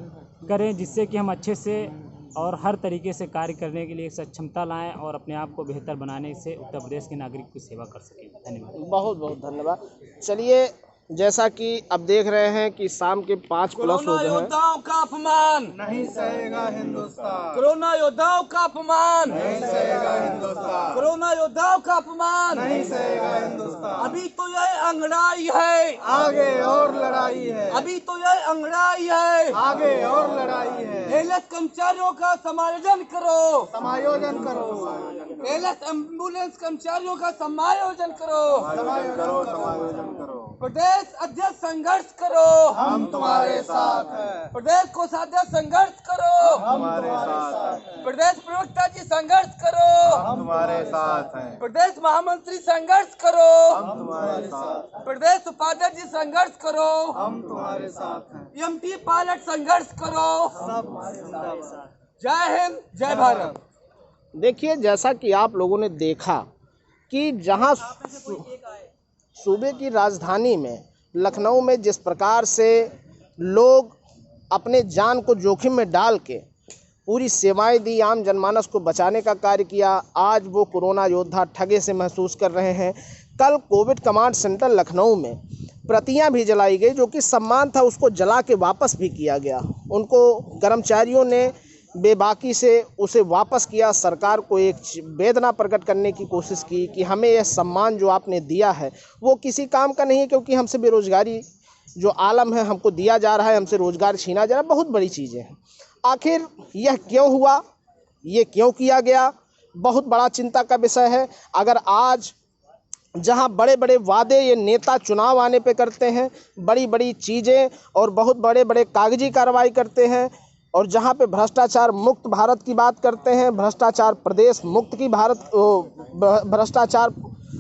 करें, जिससे कि हम अच्छे से और हर तरीके से कार्य करने के लिए सक्षमता लाएं और अपने आप को बेहतर बनाने से उत्तर प्रदेश के नागरिक की सेवा कर सकें। धन्यवाद। बहुत बहुत धन्यवाद। चलिए, जैसा कि अब देख रहे हैं कि शाम के 5 प्लस हो गए हैं। योद्धाओं का अपमान नहीं सहेगा हिंदुस्तान, कोरोना योद्धाओं का अपमान नहीं सहेगा हिंदुस्तान, कोरोना योद्धाओं का अपमान नहीं सहेगा हिंदुस्तान। अभी तो यह अंगड़ाई है, आगे और लड़ाई है, अभी तो यह अंगड़ाई है, आगे और लड़ाई है। एलएस कर्मचारियों का समायोजन करो, समायोजन करो, एलएस एम्बुलेंस कर्मचारियों का समायोजन करो, समायोजन करो। प्रदेश अध्यक्ष संघर्ष करो, हम तुम्हारे साथ हैं, प्रदेश कोषाध्यक्ष संघर्ष करो, हम तुम्हारे साथ हैं, प्रदेश प्रवक्ता जी संघर्ष करो, हम तुम्हारे साथ हैं, प्रदेश महामंत्री संघर्ष करो, हम तुम्हारे साथ हैं, प्रदेश उपाध्यक्ष जी संघर्ष करो, हम तुम्हारे साथ हैं, एमटी पायलट संघर्ष करो। जय हिंद, जय भारत। देखिए, जैसा कि आप लोगों ने देखा कि जहां सूबे की राजधानी में लखनऊ में जिस प्रकार से लोग अपने जान को जोखिम में डाल के पूरी सेवाएं दी, आम जनमानस को बचाने का कार्य किया, आज वो कोरोना योद्धा ठगे से महसूस कर रहे हैं। कल कोविड कमांड सेंटर लखनऊ में प्रतियां भी जलाई गई, जो कि सम्मान था उसको जला के वापस भी किया गया। उनको कर्मचारियों ने बेबाकी से उसे वापस किया। सरकार को एक वेदना प्रकट करने की कोशिश की कि हमें यह सम्मान जो आपने दिया है वो किसी काम का नहीं है, क्योंकि हमसे बेरोजगारी जो आलम है हमको दिया जा रहा है, हमसे रोजगार छीना जा रहा है, बहुत बड़ी चीज़ें हैं। आखिर यह क्यों हुआ, ये क्यों किया गया, बहुत बड़ा चिंता का विषय है। अगर आज जहां बड़े बड़े वादे ये नेता चुनाव आने पे करते हैं, बड़ी बड़ी चीज़ें और बहुत बड़े बड़े कागजी कार्रवाई करते हैं, और जहां पे भ्रष्टाचार मुक्त भारत की बात करते हैं, भ्रष्टाचार प्रदेश मुक्त की भ्रष्टाचार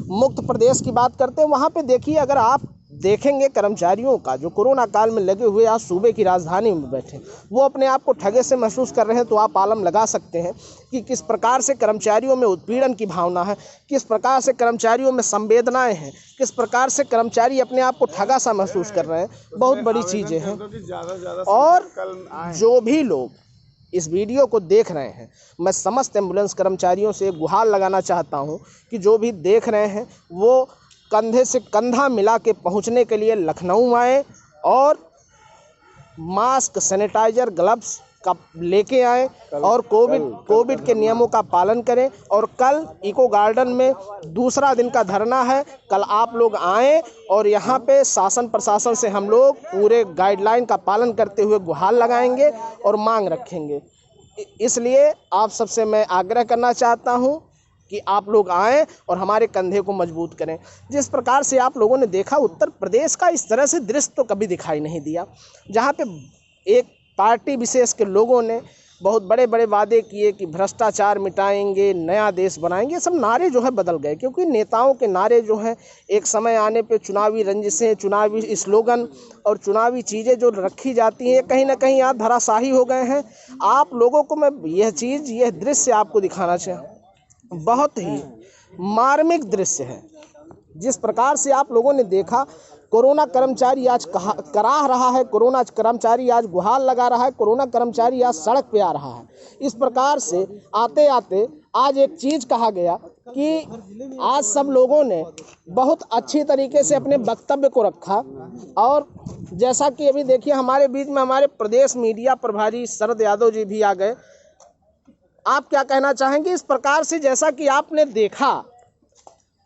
मुक्त प्रदेश की बात करते हैं, वहां पे देखिए, अगर आप देखेंगे कर्मचारियों का जो कोरोना काल में लगे हुए आज सूबे की राजधानी में बैठे, वो अपने आप को ठगे से महसूस कर रहे हैं। तो आप आलम लगा सकते हैं कि किस प्रकार से कर्मचारियों में उत्पीड़न की भावना है, किस प्रकार से कर्मचारियों में संवेदनाएं हैं, किस प्रकार से कर्मचारी अपने आप को ठगा सा महसूस कर रहे हैं। बहुत बड़ी चीज़ें हैं। और जो भी लोग इस वीडियो को देख रहे हैं, मैं समस्त एम्बुलेंस कर्मचारियों से गुहार लगाना चाहता हूं कि जो भी देख रहे हैं वो कंधे से कंधा मिला के पहुंचने के लिए लखनऊ आए और मास्क, सैनिटाइजर, ग्लव्स का लेके आए और कोविड के नियमों का पालन करें। और कल इको गार्डन में दूसरा दिन का धरना है, कल आप लोग आएँ और यहाँ पे शासन प्रशासन से हम लोग पूरे गाइडलाइन का पालन करते हुए गुहार लगाएंगे और मांग रखेंगे। इसलिए आप सबसे मैं आग्रह करना चाहता हूँ कि आप लोग आएँ और हमारे कंधे को मजबूत करें। जिस प्रकार से आप लोगों ने देखा, उत्तर प्रदेश का इस तरह से दृश्य तो कभी दिखाई नहीं दिया, जहाँ पे एक पार्टी विशेष के लोगों ने बहुत बड़े बड़े वादे किए कि भ्रष्टाचार मिटाएंगे, नया देश बनाएंगे। सब नारे जो है बदल गए, क्योंकि नेताओं के नारे जो हैं एक समय आने पे चुनावी रंजिशें, चुनावी स्लोगन और चुनावी चीज़ें जो रखी जाती हैं कहीं ना कहीं आज धराशाही हो गए हैं। आप लोगों को मैं यह दृश्य आपको दिखाना चाहूँ, बहुत ही मार्मिक दृश्य है। जिस प्रकार से आप लोगों ने देखा, कोरोना कर्मचारी आज कराह रहा है, कोरोना कर्मचारी आज गुहार लगा रहा है, कोरोना कर्मचारी आज सड़क पे आ रहा है। इस प्रकार से आते आते आज एक चीज़ कहा गया कि आज सब लोगों ने बहुत अच्छी तरीके से अपने वक्तव्य को रखा। और जैसा कि अभी देखिए हमारे बीच में हमारे प्रदेश मीडिया प्रभारी शरद यादव जी भी आ गए। आप क्या कहना चाहेंगे इस प्रकार से, जैसा कि आपने देखा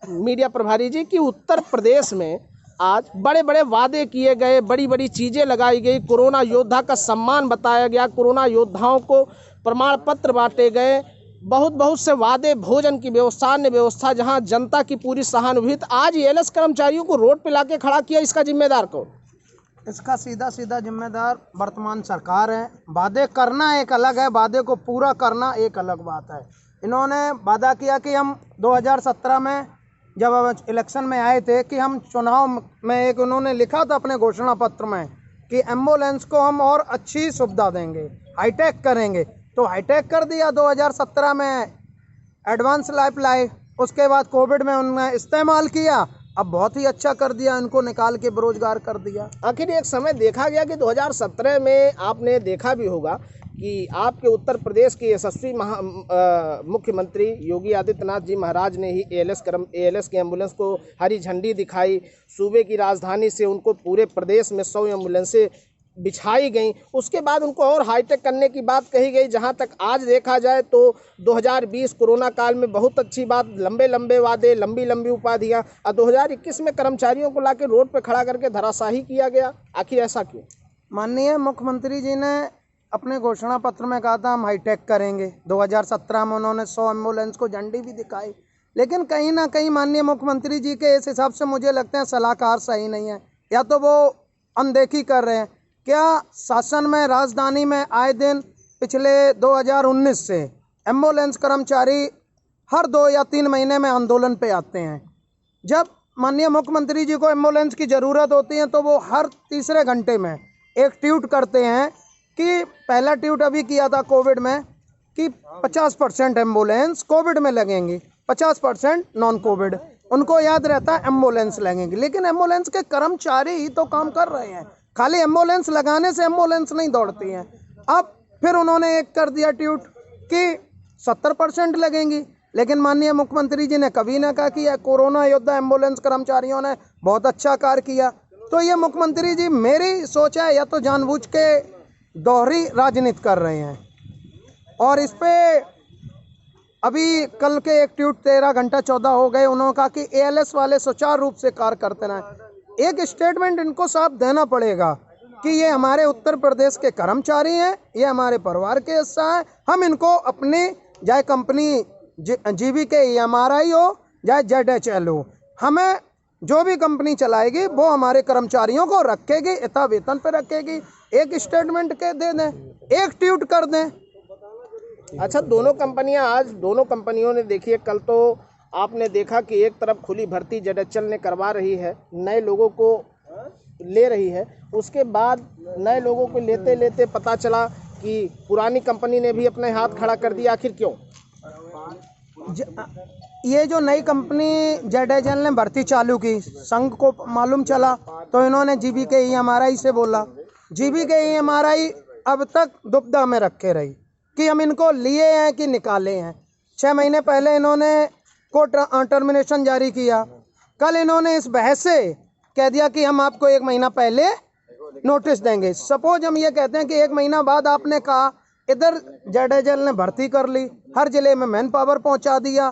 मीडिया प्रभारी जी कि उत्तर प्रदेश में आज बड़े बड़े वादे किए गए, बड़ी बड़ी चीज़ें लगाई गई, कोरोना योद्धा का सम्मान बताया गया, कोरोना योद्धाओं को प्रमाण पत्र बांटे गए, बहुत से वादे, भोजन की व्यवस्था, अन्य व्यवस्था, जहां जनता की पूरी सहानुभूति। आज एएलएस कर्मचारियों को रोड पे लाके खड़ा किया, इसका जिम्मेदार कौन? इसका सीधा सीधा जिम्मेदार वर्तमान सरकार है। वादे करना एक अलग है, वादे को पूरा करना एक अलग बात है। इन्होंने वादा किया कि हम 2017 में जब इलेक्शन में आए थे कि हम चुनाव में, एक उन्होंने लिखा था अपने घोषणा पत्र में कि एम्बुलेंस को हम और अच्छी सुविधा देंगे, हाईटेक करेंगे। तो हाईटेक कर दिया 2017 में, एडवांस लाइफ लाए। उसके बाद कोविड में उन्होंने इस्तेमाल किया, अब बहुत ही अच्छा कर दिया, इनको निकाल के बेरोजगार कर दिया। आखिर एक समय देखा गया कि 2017 में आपने देखा भी होगा कि आपके उत्तर प्रदेश के यशस्वी मुख्यमंत्री योगी आदित्यनाथ जी महाराज ने ही एएलएस के एम्बुलेंस को हरी झंडी दिखाई। सूबे की राजधानी से उनको पूरे प्रदेश में 100 एम्बुलेंसें बिछाई गई। उसके बाद उनको और हाईटेक करने की बात कही गई। जहां तक आज देखा जाए तो 2020 कोरोना काल में बहुत अच्छी बात, लंबे वादे, लंबी उपाधियां, और 2021 में कर्मचारियों को लाके रोड पे खड़ा करके धराशाही किया गया। आखिर ऐसा क्यों? माननीय मुख्यमंत्री जी ने अपने घोषणा पत्र में कहा था हम हाईटेक करेंगे। 2017 में उन्होंने 100 एम्बुलेंस को झंडी भी दिखाई, लेकिन कहीं ना कहीं माननीय मुख्यमंत्री जी के इस हिसाब से मुझे लगता है सलाहकार सही नहीं है, या तो वो अनदेखी कर रहे हैं। क्या शासन में, राजधानी में आए दिन पिछले 2019 से एम्बुलेंस कर्मचारी हर 2 या 3 महीने में आंदोलन पे आते हैं। जब माननीय मुख्यमंत्री जी को एम्बुलेंस की ज़रूरत होती है तो वो हर तीसरे घंटे में एक ट्वीट करते हैं कि पहला ट्वीट अभी किया था कोविड में कि 50% एम्बुलेंस कोविड में लगेंगी, 50% नॉन कोविड। उनको याद रहता है एम्बुलेंस लगेंगी, लेकिन एम्बुलेंस के कर्मचारी ही तो काम कर रहे हैं। खाली एम्बुलेंस लगाने से एम्बुलेंस नहीं दौड़ती हैं। अब फिर उन्होंने एक कर दिया ट्वीट कि 70% लगेंगी, लेकिन माननीय मुख्यमंत्री जी ने कभी ना कहा कि कोरोना योद्धा एम्बुलेंस कर्मचारियों ने बहुत अच्छा कार्य किया। तो ये मुख्यमंत्री जी, मेरी सोच है, या तो जानबूझ के दोहरी राजनीति कर रहे हैं। और इस पे अभी कल के एक ट्वीट 13 घंटा 14 हो गए, उन्होंने कहा कि एएलएस वाले सुचारू रूप से कार्य करते रहें। एक स्टेटमेंट इनको साफ देना पड़ेगा कि ये हमारे उत्तर प्रदेश के कर्मचारी हैं, ये हमारे परिवार के हिस्सा हैं। हम इनको अपनी, चाहे कंपनी जीवीके एमआरआई हो चाहे जेडएचएल हो, हमें जो भी कंपनी चलाएगी वो हमारे कर्मचारियों को रखेगी, यथा वेतन पे रखेगी। एक स्टेटमेंट के दे दें, एक ट्वीट कर दें। अच्छा, दोनों कंपनियों ने, देखिए कल तो आपने देखा कि एक तरफ खुली भर्ती जेडएचएल ने करवा रही है, नए लोगों को ले रही है। उसके बाद नए लोगों को लेते लेते पता चला कि पुरानी कंपनी ने भी अपने हाथ खड़ा कर दिया। आखिर क्यों? ये जो नई कंपनी जेडएचएल ने भर्ती चालू की, संघ को मालूम चला तो इन्होंने जीवीके एमआरआई से बोला। जीवीके एमआरआई अब तक दुविधा में रखे रही कि हम इनको लिए हैं कि निकाले हैं। 6 महीने पहले इन्होंने को टर्मिनेशन जारी किया। कल इन्होंने इस बहस से कह दिया कि हम आपको 1 महीना पहले नोटिस देंगे। सपोज हम ये कहते हैं कि 1 महीना बाद आपने कहा, इधर जेडएचएल ने भर्ती कर ली, हर जिले में मैन पावर पहुंचा दिया,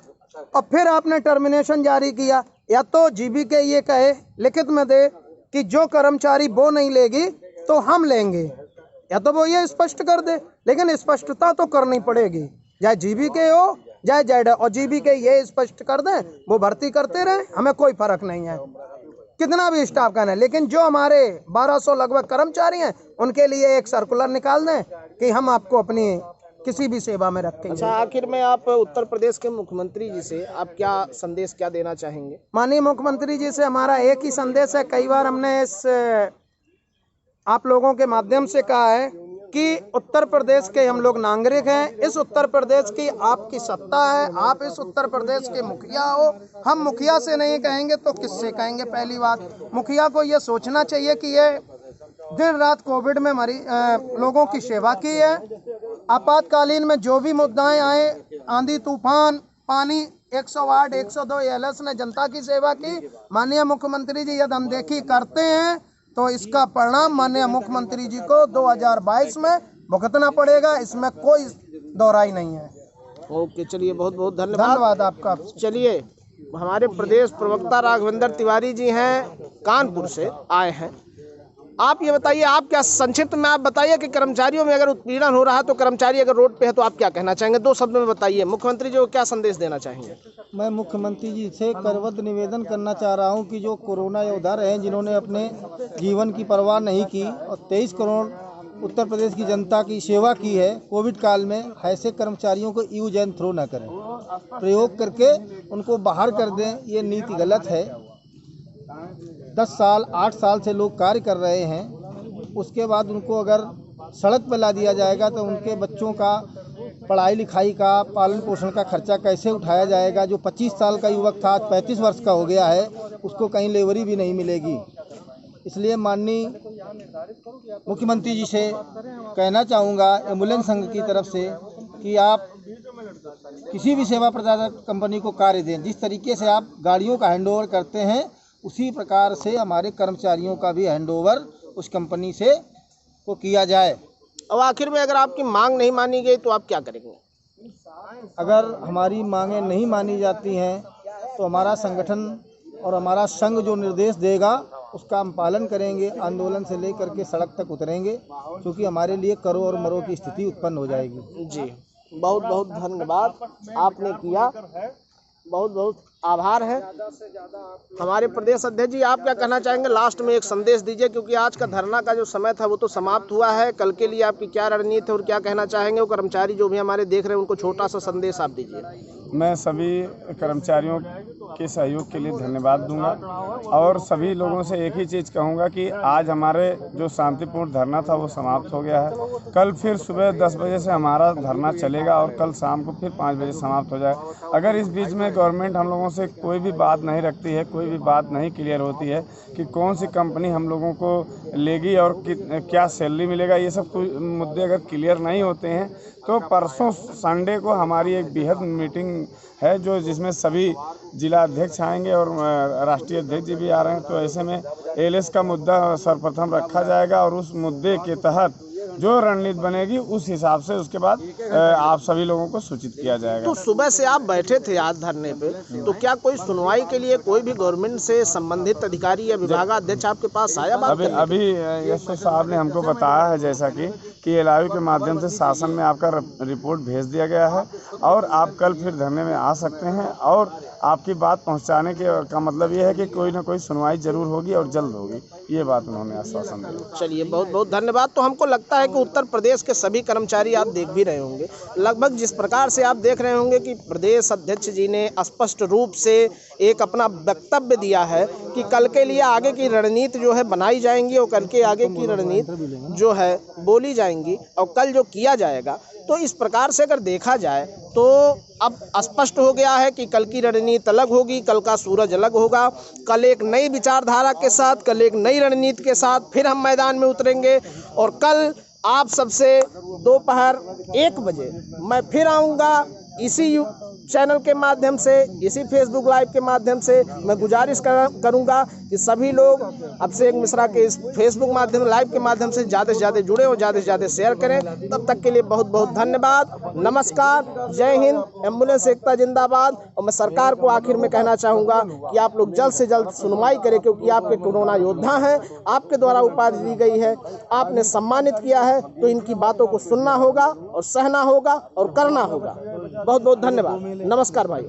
और फिर आपने टर्मिनेशन जारी किया। या तो जीवीके ये कहे, लिखित में दे कि जो कर्मचारी वो नहीं लेगी तो हम लेंगे, या तो वो ये स्पष्ट कर दे। लेकिन स्पष्टता तो करनी पड़ेगी, चाहे जीवीके हो चाहे जेड, और जीवीके ये स्पष्ट कर दें, वो भर्ती करते रहे, हमें कोई फर्क नहीं है कितना भी स्टाफ का है। लेकिन जो हमारे 1200 लगभग कर्मचारी हैं, उनके लिए एक सर्कुलर निकाल दें कि हम आपको अपनी किसी भी सेवा में रखेंगे। अच्छा, आखिर में आप उत्तर प्रदेश के मुख्यमंत्री जी से आप क्या संदेश क्या देना चाहेंगे? माननीय मुख्यमंत्री जी से हमारा एक ही संदेश है, कई बार हमने इस आप लोगों के माध्यम से कहा है कि उत्तर प्रदेश के हम लोग नागरिक हैं, इस उत्तर प्रदेश की आपकी सत्ता है, आप इस उत्तर प्रदेश के मुखिया हो। हम मुखिया से नहीं कहेंगे तो किससे कहेंगे? पहली बात, मुखिया को ये सोचना चाहिए कि ये दिन रात कोविड में लोगों की सेवा की है। आपातकालीन में जो भी मुद्दाएं आए, आंधी तूफान, पानी, 108, 102 एलएस ने जनता की सेवा की। माननीय मुख्यमंत्री जी यदि अनदेखी करते हैं तो इसका परिणाम माननीय मुख्यमंत्री जी को 2022 में भुगतना पड़ेगा, इसमें कोई दोहराई नहीं है। ओके, चलिए, बहुत बहुत धन्यवाद। धन्यवाद आपका। चलिए, हमारे प्रदेश प्रवक्ता राघवेंद्र तिवारी जी हैं, कानपुर से आए हैं। आप ये बताइए, आप क्या संक्षिप्त में आप बताइए कि कर्मचारियों में अगर उत्पीड़न हो रहा है तो कर्मचारी अगर रोड पे है तो आप क्या कहना चाहेंगे? 2 शब्द में बताइए, मुख्यमंत्री जी को क्या संदेश देना चाहेंगे? मैं मुख्यमंत्री जी से करबद्ध निवेदन करना चाह रहा हूं कि जो कोरोना योद्धा रहे, जिन्होंने अपने जीवन की परवाह नहीं की और 23 करोड़ उत्तर प्रदेश की जनता की सेवा की है कोविड काल में, ऐसे कर्मचारियों को यूज एंड थ्रो न करें, प्रयोग करके उनको बाहर कर दें। ये नीति गलत है। 10 साल 8 साल से लोग कार्य कर रहे हैं, उसके बाद उनको अगर सड़क पर ला दिया जाएगा तो उनके बच्चों का पढ़ाई लिखाई का, पालन पोषण का खर्चा कैसे उठाया जाएगा? जो 25 साल का युवक था आज 35 वर्ष का हो गया है, उसको कहीं लेवरी भी नहीं मिलेगी। इसलिए माननीय मुख्यमंत्री जी से कहना चाहूँगा, एम्बुलेंस संघ की तरफ से, कि आप किसी भी सेवा प्रदाता कंपनी को कार्य दें। जिस तरीके से आप गाड़ियों का हैंडओवर करते हैं, उसी प्रकार से हमारे कर्मचारियों का भी हैंडओवर उस कंपनी से को किया जाए। और आखिर में अगर आपकी मांग नहीं मानी गई तो आप क्या करेंगे? अगर हमारी मांगें नहीं मानी जाती हैं तो हमारा संगठन और हमारा संघ जो निर्देश देगा उसका हम पालन करेंगे। आंदोलन से लेकर के सड़क तक उतरेंगे, क्योंकि हमारे लिए करो और मरो की स्थिति उत्पन्न हो जाएगी। जी, बहुत बहुत धन्यवाद आपने किया, बहुत बहुत आभार है। हमारे प्रदेश अध्यक्ष जी, आप क्या कहना चाहेंगे? लास्ट में एक संदेश दीजिए, क्योंकि आज का धरना का जो समय था वो तो समाप्त हुआ है। कल के लिए आपकी क्या रणनीति है और क्या कहना चाहेंगे? वो कर्मचारी जो भी हमारे देख रहे हैं उनको छोटा सा संदेश आप दीजिए। मैं सभी कर्मचारियों के सहयोग के लिए धन्यवाद दूंगा और सभी लोगों से एक ही चीज़ कहूंगा कि आज हमारे जो शांतिपूर्ण धरना था वो समाप्त हो गया है। कल फिर सुबह 10 बजे से हमारा धरना चलेगा और कल शाम को फिर 5 बजे समाप्त हो जाए। अगर इस बीच में गवर्नमेंट हम लोगों से कोई भी बात नहीं रखती है, कोई भी बात नहीं क्लियर होती है कि कौन सी कंपनी हम लोगों को लेगी और क्या सैलरी मिलेगा, ये सब मुद्दे अगर क्लियर नहीं होते हैं तो परसों संडे को हमारी एक बेहद मीटिंग है जिसमें सभी जिला अध्यक्ष आएंगे और राष्ट्रीय अध्यक्ष जी भी आ रहे हैं। तो ऐसे में एलएस का मुद्दा सर्वप्रथम रखा जाएगा और उस मुद्दे के तहत जो रणनीति बनेगी उस हिसाब से उसके बाद आप सभी लोगों को सूचित किया जाएगा। तो सुबह से आप बैठे थे आज धरने पे, तो क्या कोई सुनवाई के लिए कोई भी गवर्नमेंट से संबंधित अधिकारी या विभागाध्यक्ष आपके पास आया? अभी एसओ साहब ने हमको बताया है जैसा कि एलआईयू के माध्यम से शासन में आपका रिपोर्ट भेज दिया गया है और आप कल फिर धरने में आ सकते हैं और आपकी बात पहुंचाने का मतलब ये है कि कोई ना कोई सुनवाई जरूर होगी और जल्द होगी, ये बात उन्होंने आश्वासन दिया। चलिए, बहुत बहुत धन्यवाद। तो हमको लगता है कि उत्तर प्रदेश के सभी कर्मचारी आप देख भी रहे होंगे, लगभग जिस प्रकार से आप देख रहे होंगे कि प्रदेश अध्यक्ष जी ने स्पष्ट रूप से एक अपना वक्तव्य दिया है कि कल के लिए आगे की रणनीति जो है बनाई जाएंगी और कल के आगे की रणनीति जो है बोली जाएंगी और कल जो किया जाएगा। तो इस प्रकार से अगर देखा जाए तो अब स्पष्ट हो गया है कि कल की रणनीति अलग होगी, कल का सूरज अलग होगा। कल एक नई विचारधारा के साथ, कल एक नई रणनीति के साथ फिर हम मैदान में उतरेंगे और कल आप सबसे दोपहर 1 बजे मैं फिर आऊँगा इसी चैनल के माध्यम से, इसी फेसबुक लाइव के माध्यम से। मैं गुजारिश करूंगा कि सभी लोग अभिषेक मिश्रा के इस फेसबुक माध्यम लाइव के माध्यम से ज़्यादा जुड़े और ज़्यादा से ज़्यादा शेयर करें। तब तक के लिए बहुत बहुत धन्यवाद, नमस्कार, जय हिंद, एम्बुलेंस एकता जिंदाबाद। और मैं सरकार को आखिर में कहना चाहूँगा कि आप लोग जल्द से जल्द सुनवाई करें, क्योंकि आपके कोरोना योद्धा हैं, आपके द्वारा उपाधि दी गई है, आपने सम्मानित किया है, तो इनकी बातों को सुनना होगा और सहना होगा और करना होगा। बहुत बहुत धन्यवाद, नमस्कार भाई।